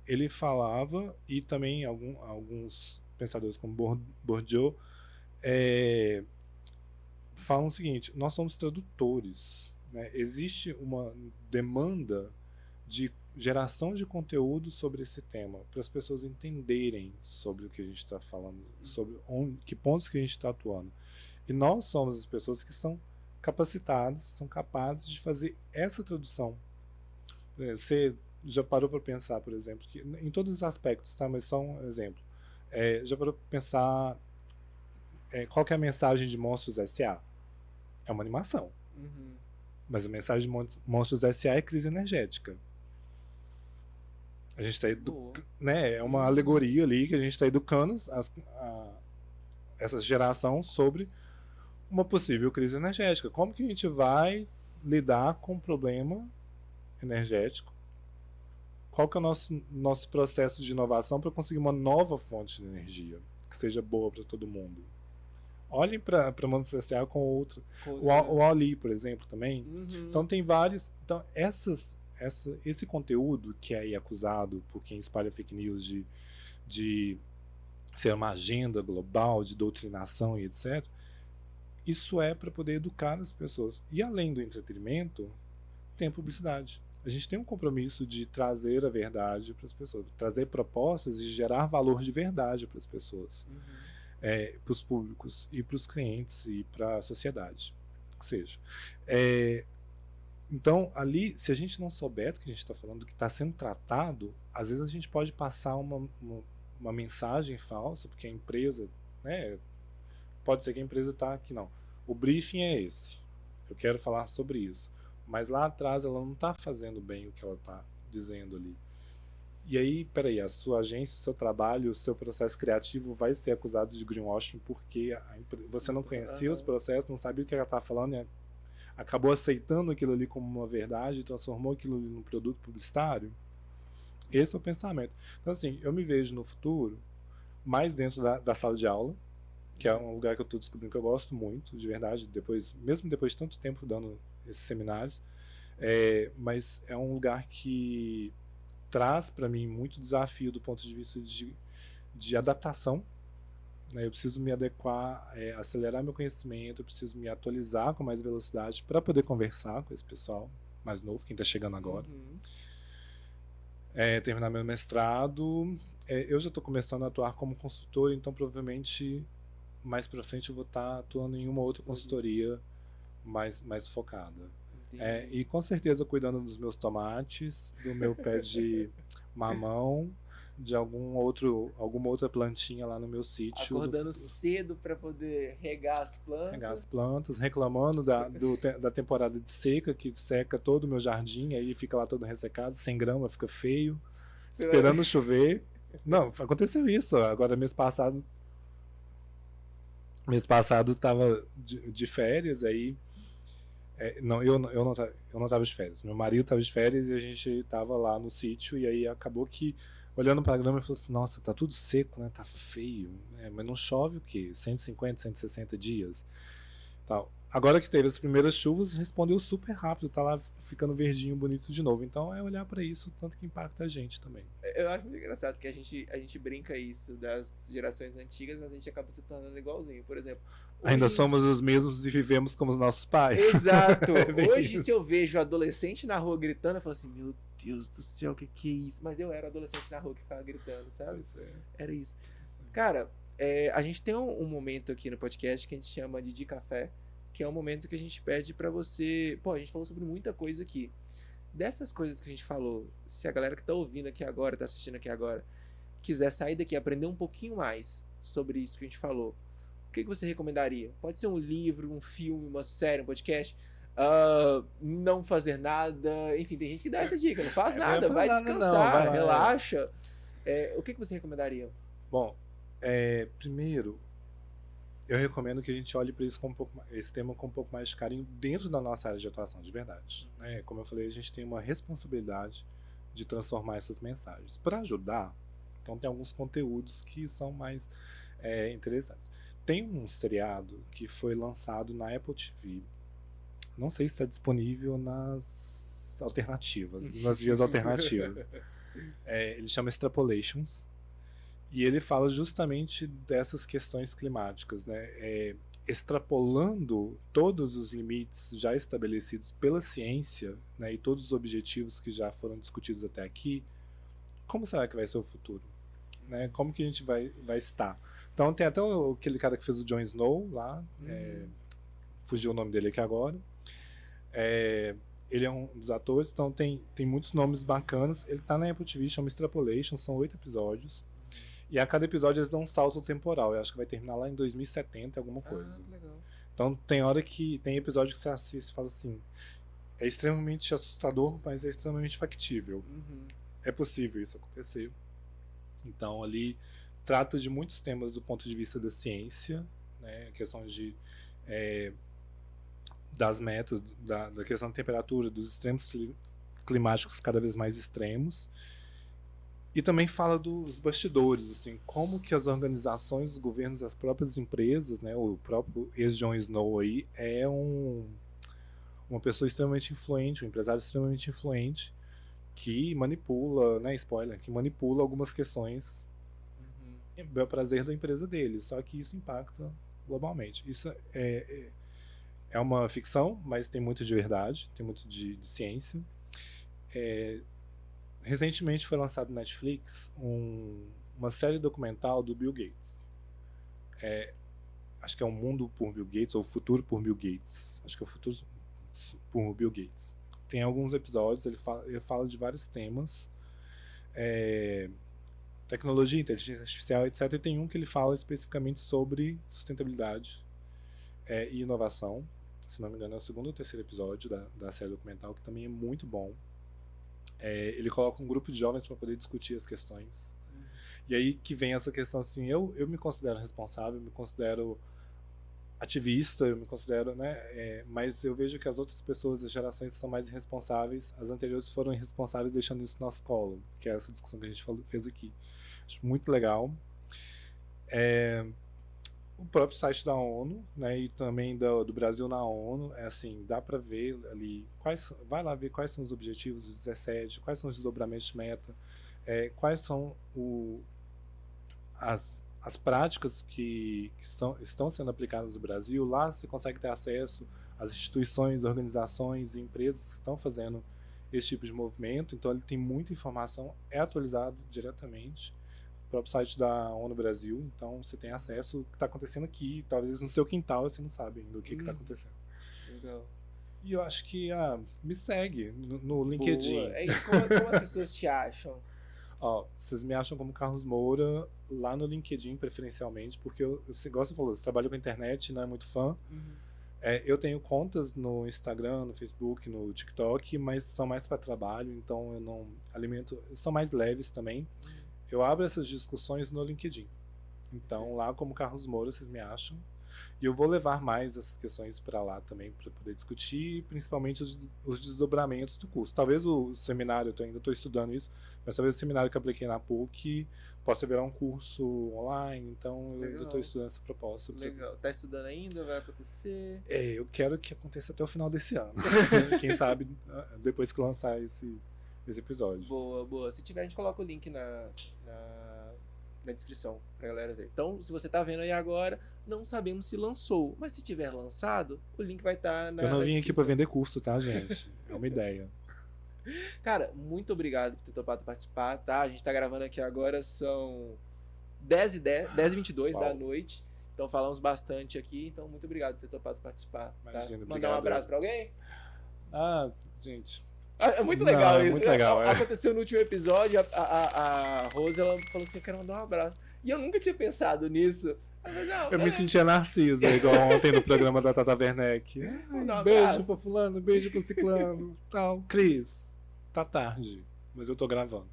ele falava, e também alguns pensadores como Bourdieu, falam o seguinte, nós somos tradutores, né? Existe uma demanda de geração de conteúdo sobre esse tema, para as pessoas entenderem sobre o que a gente está falando, sobre que pontos que a gente está atuando. E nós somos as pessoas que são capacitadas, são capazes de fazer essa tradução. Você já parou para pensar, por exemplo, que em todos os aspectos, tá? Mas só um exemplo. Já parou para pensar qual que é a mensagem de Monstros S.A.? É uma animação. Mas a mensagem de Monstros S.A. é crise energética. A gente está né? É uma alegoria ali que a gente está educando essa geração sobre uma possível crise energética. Como que a gente vai lidar com o problema energético? Qual que é o nosso processo de inovação para conseguir uma nova fonte de energia que seja boa para todo mundo? Olhem para a Monstros S.A. com outro. O Ali, por exemplo, também. Então tem vários... Então esse conteúdo que é aí acusado por quem espalha fake news de ser uma agenda global, de doutrinação e etc., isso é para poder educar as pessoas. E além do entretenimento, tem a publicidade. A gente tem um compromisso de trazer a verdade para as pessoas, trazer propostas e gerar valor de verdade para as pessoas, para os públicos e para os clientes e para a sociedade, que seja. Então, ali, se a gente não souber do que a gente está falando, do que está sendo tratado, às vezes a gente pode passar uma mensagem falsa, porque a empresa, né, pode ser que a empresa está aqui, não. O briefing é esse. Eu quero falar sobre isso. Mas lá atrás ela não está fazendo bem o que ela está dizendo ali. E aí, peraí, a sua agência, o seu trabalho, o seu processo criativo vai ser acusado de greenwashing porque você não conhecia os processos, não sabia o que ela estava falando e acabou aceitando aquilo ali como uma verdade e transformou aquilo ali num produto publicitário? Esse é o pensamento. Então, assim, eu me vejo no futuro mais dentro da sala de aula, que é um lugar que eu estou descobrindo que eu gosto muito, de verdade, mesmo depois de tanto tempo dando esses seminários, mas é um lugar que traz para mim muito desafio do ponto de vista de adaptação, né? Eu preciso me adequar, acelerar meu conhecimento, eu preciso me atualizar com mais velocidade para poder conversar com esse pessoal mais novo, quem está chegando agora. Terminar meu mestrado, eu já estou começando a atuar como consultor, então provavelmente mais para frente eu vou estar atuando em uma outra consultoria mais focada. E com certeza cuidando dos meus tomates, do meu pé de mamão, de alguma outra plantinha lá no meu sítio. Acordando cedo para poder regar as plantas. Regar as plantas, reclamando da temporada de seca, que seca todo o meu jardim, aí fica lá todo ressecado, sem grama, fica feio, esperando chover. Não, aconteceu isso. Agora, mês passado estava de férias, aí não, eu não estava de férias. Meu marido estava de férias e a gente estava lá no sítio, e aí acabou que, olhando para a grama, ele falou assim: nossa, tá tudo seco, né? Tá feio, né? Mas não chove o quê? 150, 160 dias. Tal. Agora que teve as primeiras chuvas, respondeu super rápido, tá lá ficando verdinho, bonito de novo. Então é olhar para isso, tanto que impacta a gente também. Eu acho muito engraçado que a gente brinca isso das gerações antigas, mas a gente acaba se tornando igualzinho. Por exemplo, ainda somos os mesmos e vivemos como os nossos pais. Exato. Hoje, se eu vejo adolescente na rua gritando, eu falo assim: meu Deus do céu, o que é isso? Mas eu era adolescente na rua que ficava gritando, sabe? Era isso. Cara, a gente tem um momento aqui no podcast que a gente chama de café, que é um momento que a gente pede pra você... Pô, a gente falou sobre muita coisa aqui. Dessas coisas que a gente falou, se a galera que tá ouvindo aqui agora, tá assistindo aqui agora, quiser sair daqui e aprender um pouquinho mais sobre isso que a gente falou, o que você recomendaria? Pode ser um livro, um filme, uma série, um podcast? Não fazer nada. Enfim, tem gente que dá essa dica. Não faz nada, vai descansar, relaxa. O que você recomendaria? Bom, primeiro, eu recomendo que a gente olhe para esse tema com um pouco mais de carinho dentro da nossa área de atuação, de verdade. Como eu falei, a gente tem uma responsabilidade de transformar essas mensagens. Para ajudar, então tem alguns conteúdos que são mais interessantes. Tem um seriado que foi lançado na Apple TV. Não sei se está disponível nas vias alternativas. Ele chama Extrapolations. E ele fala justamente dessas questões climáticas, né? Extrapolando todos os limites já estabelecidos pela ciência, né, e todos os objetivos que já foram discutidos até aqui, como será que vai ser o futuro? Né? Como que a gente vai estar? Então tem até aquele cara que fez o Jon Snow lá, fugiu o nome dele aqui agora. Ele é um dos atores, então tem muitos nomes bacanas. Ele tá na Apple TV, chama Extrapolation, são 8 episódios. E a cada episódio eles dão um salto temporal. Eu acho que vai terminar lá em 2070, alguma coisa. Legal. Então tem episódio que você assiste e fala assim: é extremamente assustador, mas é extremamente factível. É possível isso acontecer. Então ali trata de muitos temas do ponto de vista da ciência, né? A questão das metas, da questão da temperatura, dos extremos climáticos cada vez mais extremos. E também fala dos bastidores, assim, como que as organizações, os governos, as próprias empresas, né, o próprio ex-Jon Snow aí é uma pessoa extremamente influente, um empresário extremamente influente que manipula, né, spoiler, que manipula algumas questões bel prazer da empresa dele, só que isso impacta globalmente. Isso é uma ficção, mas tem muito de verdade, tem muito de ciência. Recentemente foi lançado na Netflix uma série documental do Bill Gates. Acho que é O Mundo por Bill Gates, ou O Futuro por Bill Gates. Acho que é O Futuro por Bill Gates. tem alguns episódios, ele fala de vários temas. Tecnologia, inteligência artificial, etc. E tem um que ele fala especificamente sobre sustentabilidade e inovação. Se não me engano, é o segundo ou terceiro episódio da série documental, que também é muito bom. Ele coloca um grupo de jovens para poder discutir as questões. E aí que vem essa questão assim, eu me considero responsável, eu me considero ativista, eu me considero, né? Mas eu vejo que as outras pessoas, as gerações que são mais irresponsáveis, as anteriores foram irresponsáveis deixando isso no nosso colo, que é essa discussão que a gente fez aqui. Acho muito legal. O próprio site da ONU, né, e também do Brasil na ONU, assim, dá para ver ali, vai lá ver quais são os objetivos dos 17, quais são os desdobramentos de meta, quais são as práticas que estão sendo aplicadas no Brasil. Lá você consegue ter acesso às instituições, organizações e empresas que estão fazendo esse tipo de movimento, então ele tem muita informação, é atualizado diretamente. O próprio site da ONU Brasil, então você tem acesso ao que está acontecendo aqui, talvez no seu quintal você não sabe ainda o que está acontecendo. Legal. E eu acho que me segue no LinkedIn. Boa. Como as pessoas te acham? Vocês me acham como Carlos Moura lá no LinkedIn, preferencialmente, porque igual você falou, você trabalha com a internet, não é muito fã. Eu tenho contas no Instagram, no Facebook, no TikTok, mas são mais para trabalho, então eu não alimento. São mais leves também. Eu abro essas discussões no LinkedIn. Então, lá como Carlos Moura, vocês me acham. E eu vou levar mais essas questões para lá também, para poder discutir, principalmente os desdobramentos do curso. Talvez o seminário, eu ainda estou estudando isso, mas talvez o seminário que eu apliquei na PUC possa virar um curso online. Então, eu ainda estou estudando essa proposta. Legal. Tá estudando ainda? Vai acontecer? Eu quero que aconteça até o final desse ano. Quem sabe depois que lançar esse episódio. Boa. Se tiver, a gente coloca o link na descrição pra galera ver. Então, se você tá vendo aí agora, não sabemos se lançou, mas se tiver lançado, o link vai estar na Eu não vim descrição. aqui pra vender curso, tá, gente? É uma ideia. Cara, muito obrigado por ter topado participar, tá? A gente tá gravando aqui agora, são 10h22 da noite. Então falamos bastante aqui, então muito obrigado por ter topado participar. Imagina, tá? Mandar um abraço pra alguém? Gente. É muito legal isso. Muito legal, Aconteceu no último episódio, a Rose, ela falou assim, eu quero mandar um abraço. E eu nunca tinha pensado nisso. Eu me sentia narcisa, igual ontem no programa da Tata Werneck. Beijo pra fulano, beijo pro ciclano, tal. Cris, tá tarde, mas eu tô gravando.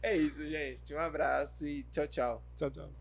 É isso, gente. Um abraço e tchau, tchau. Tchau, tchau.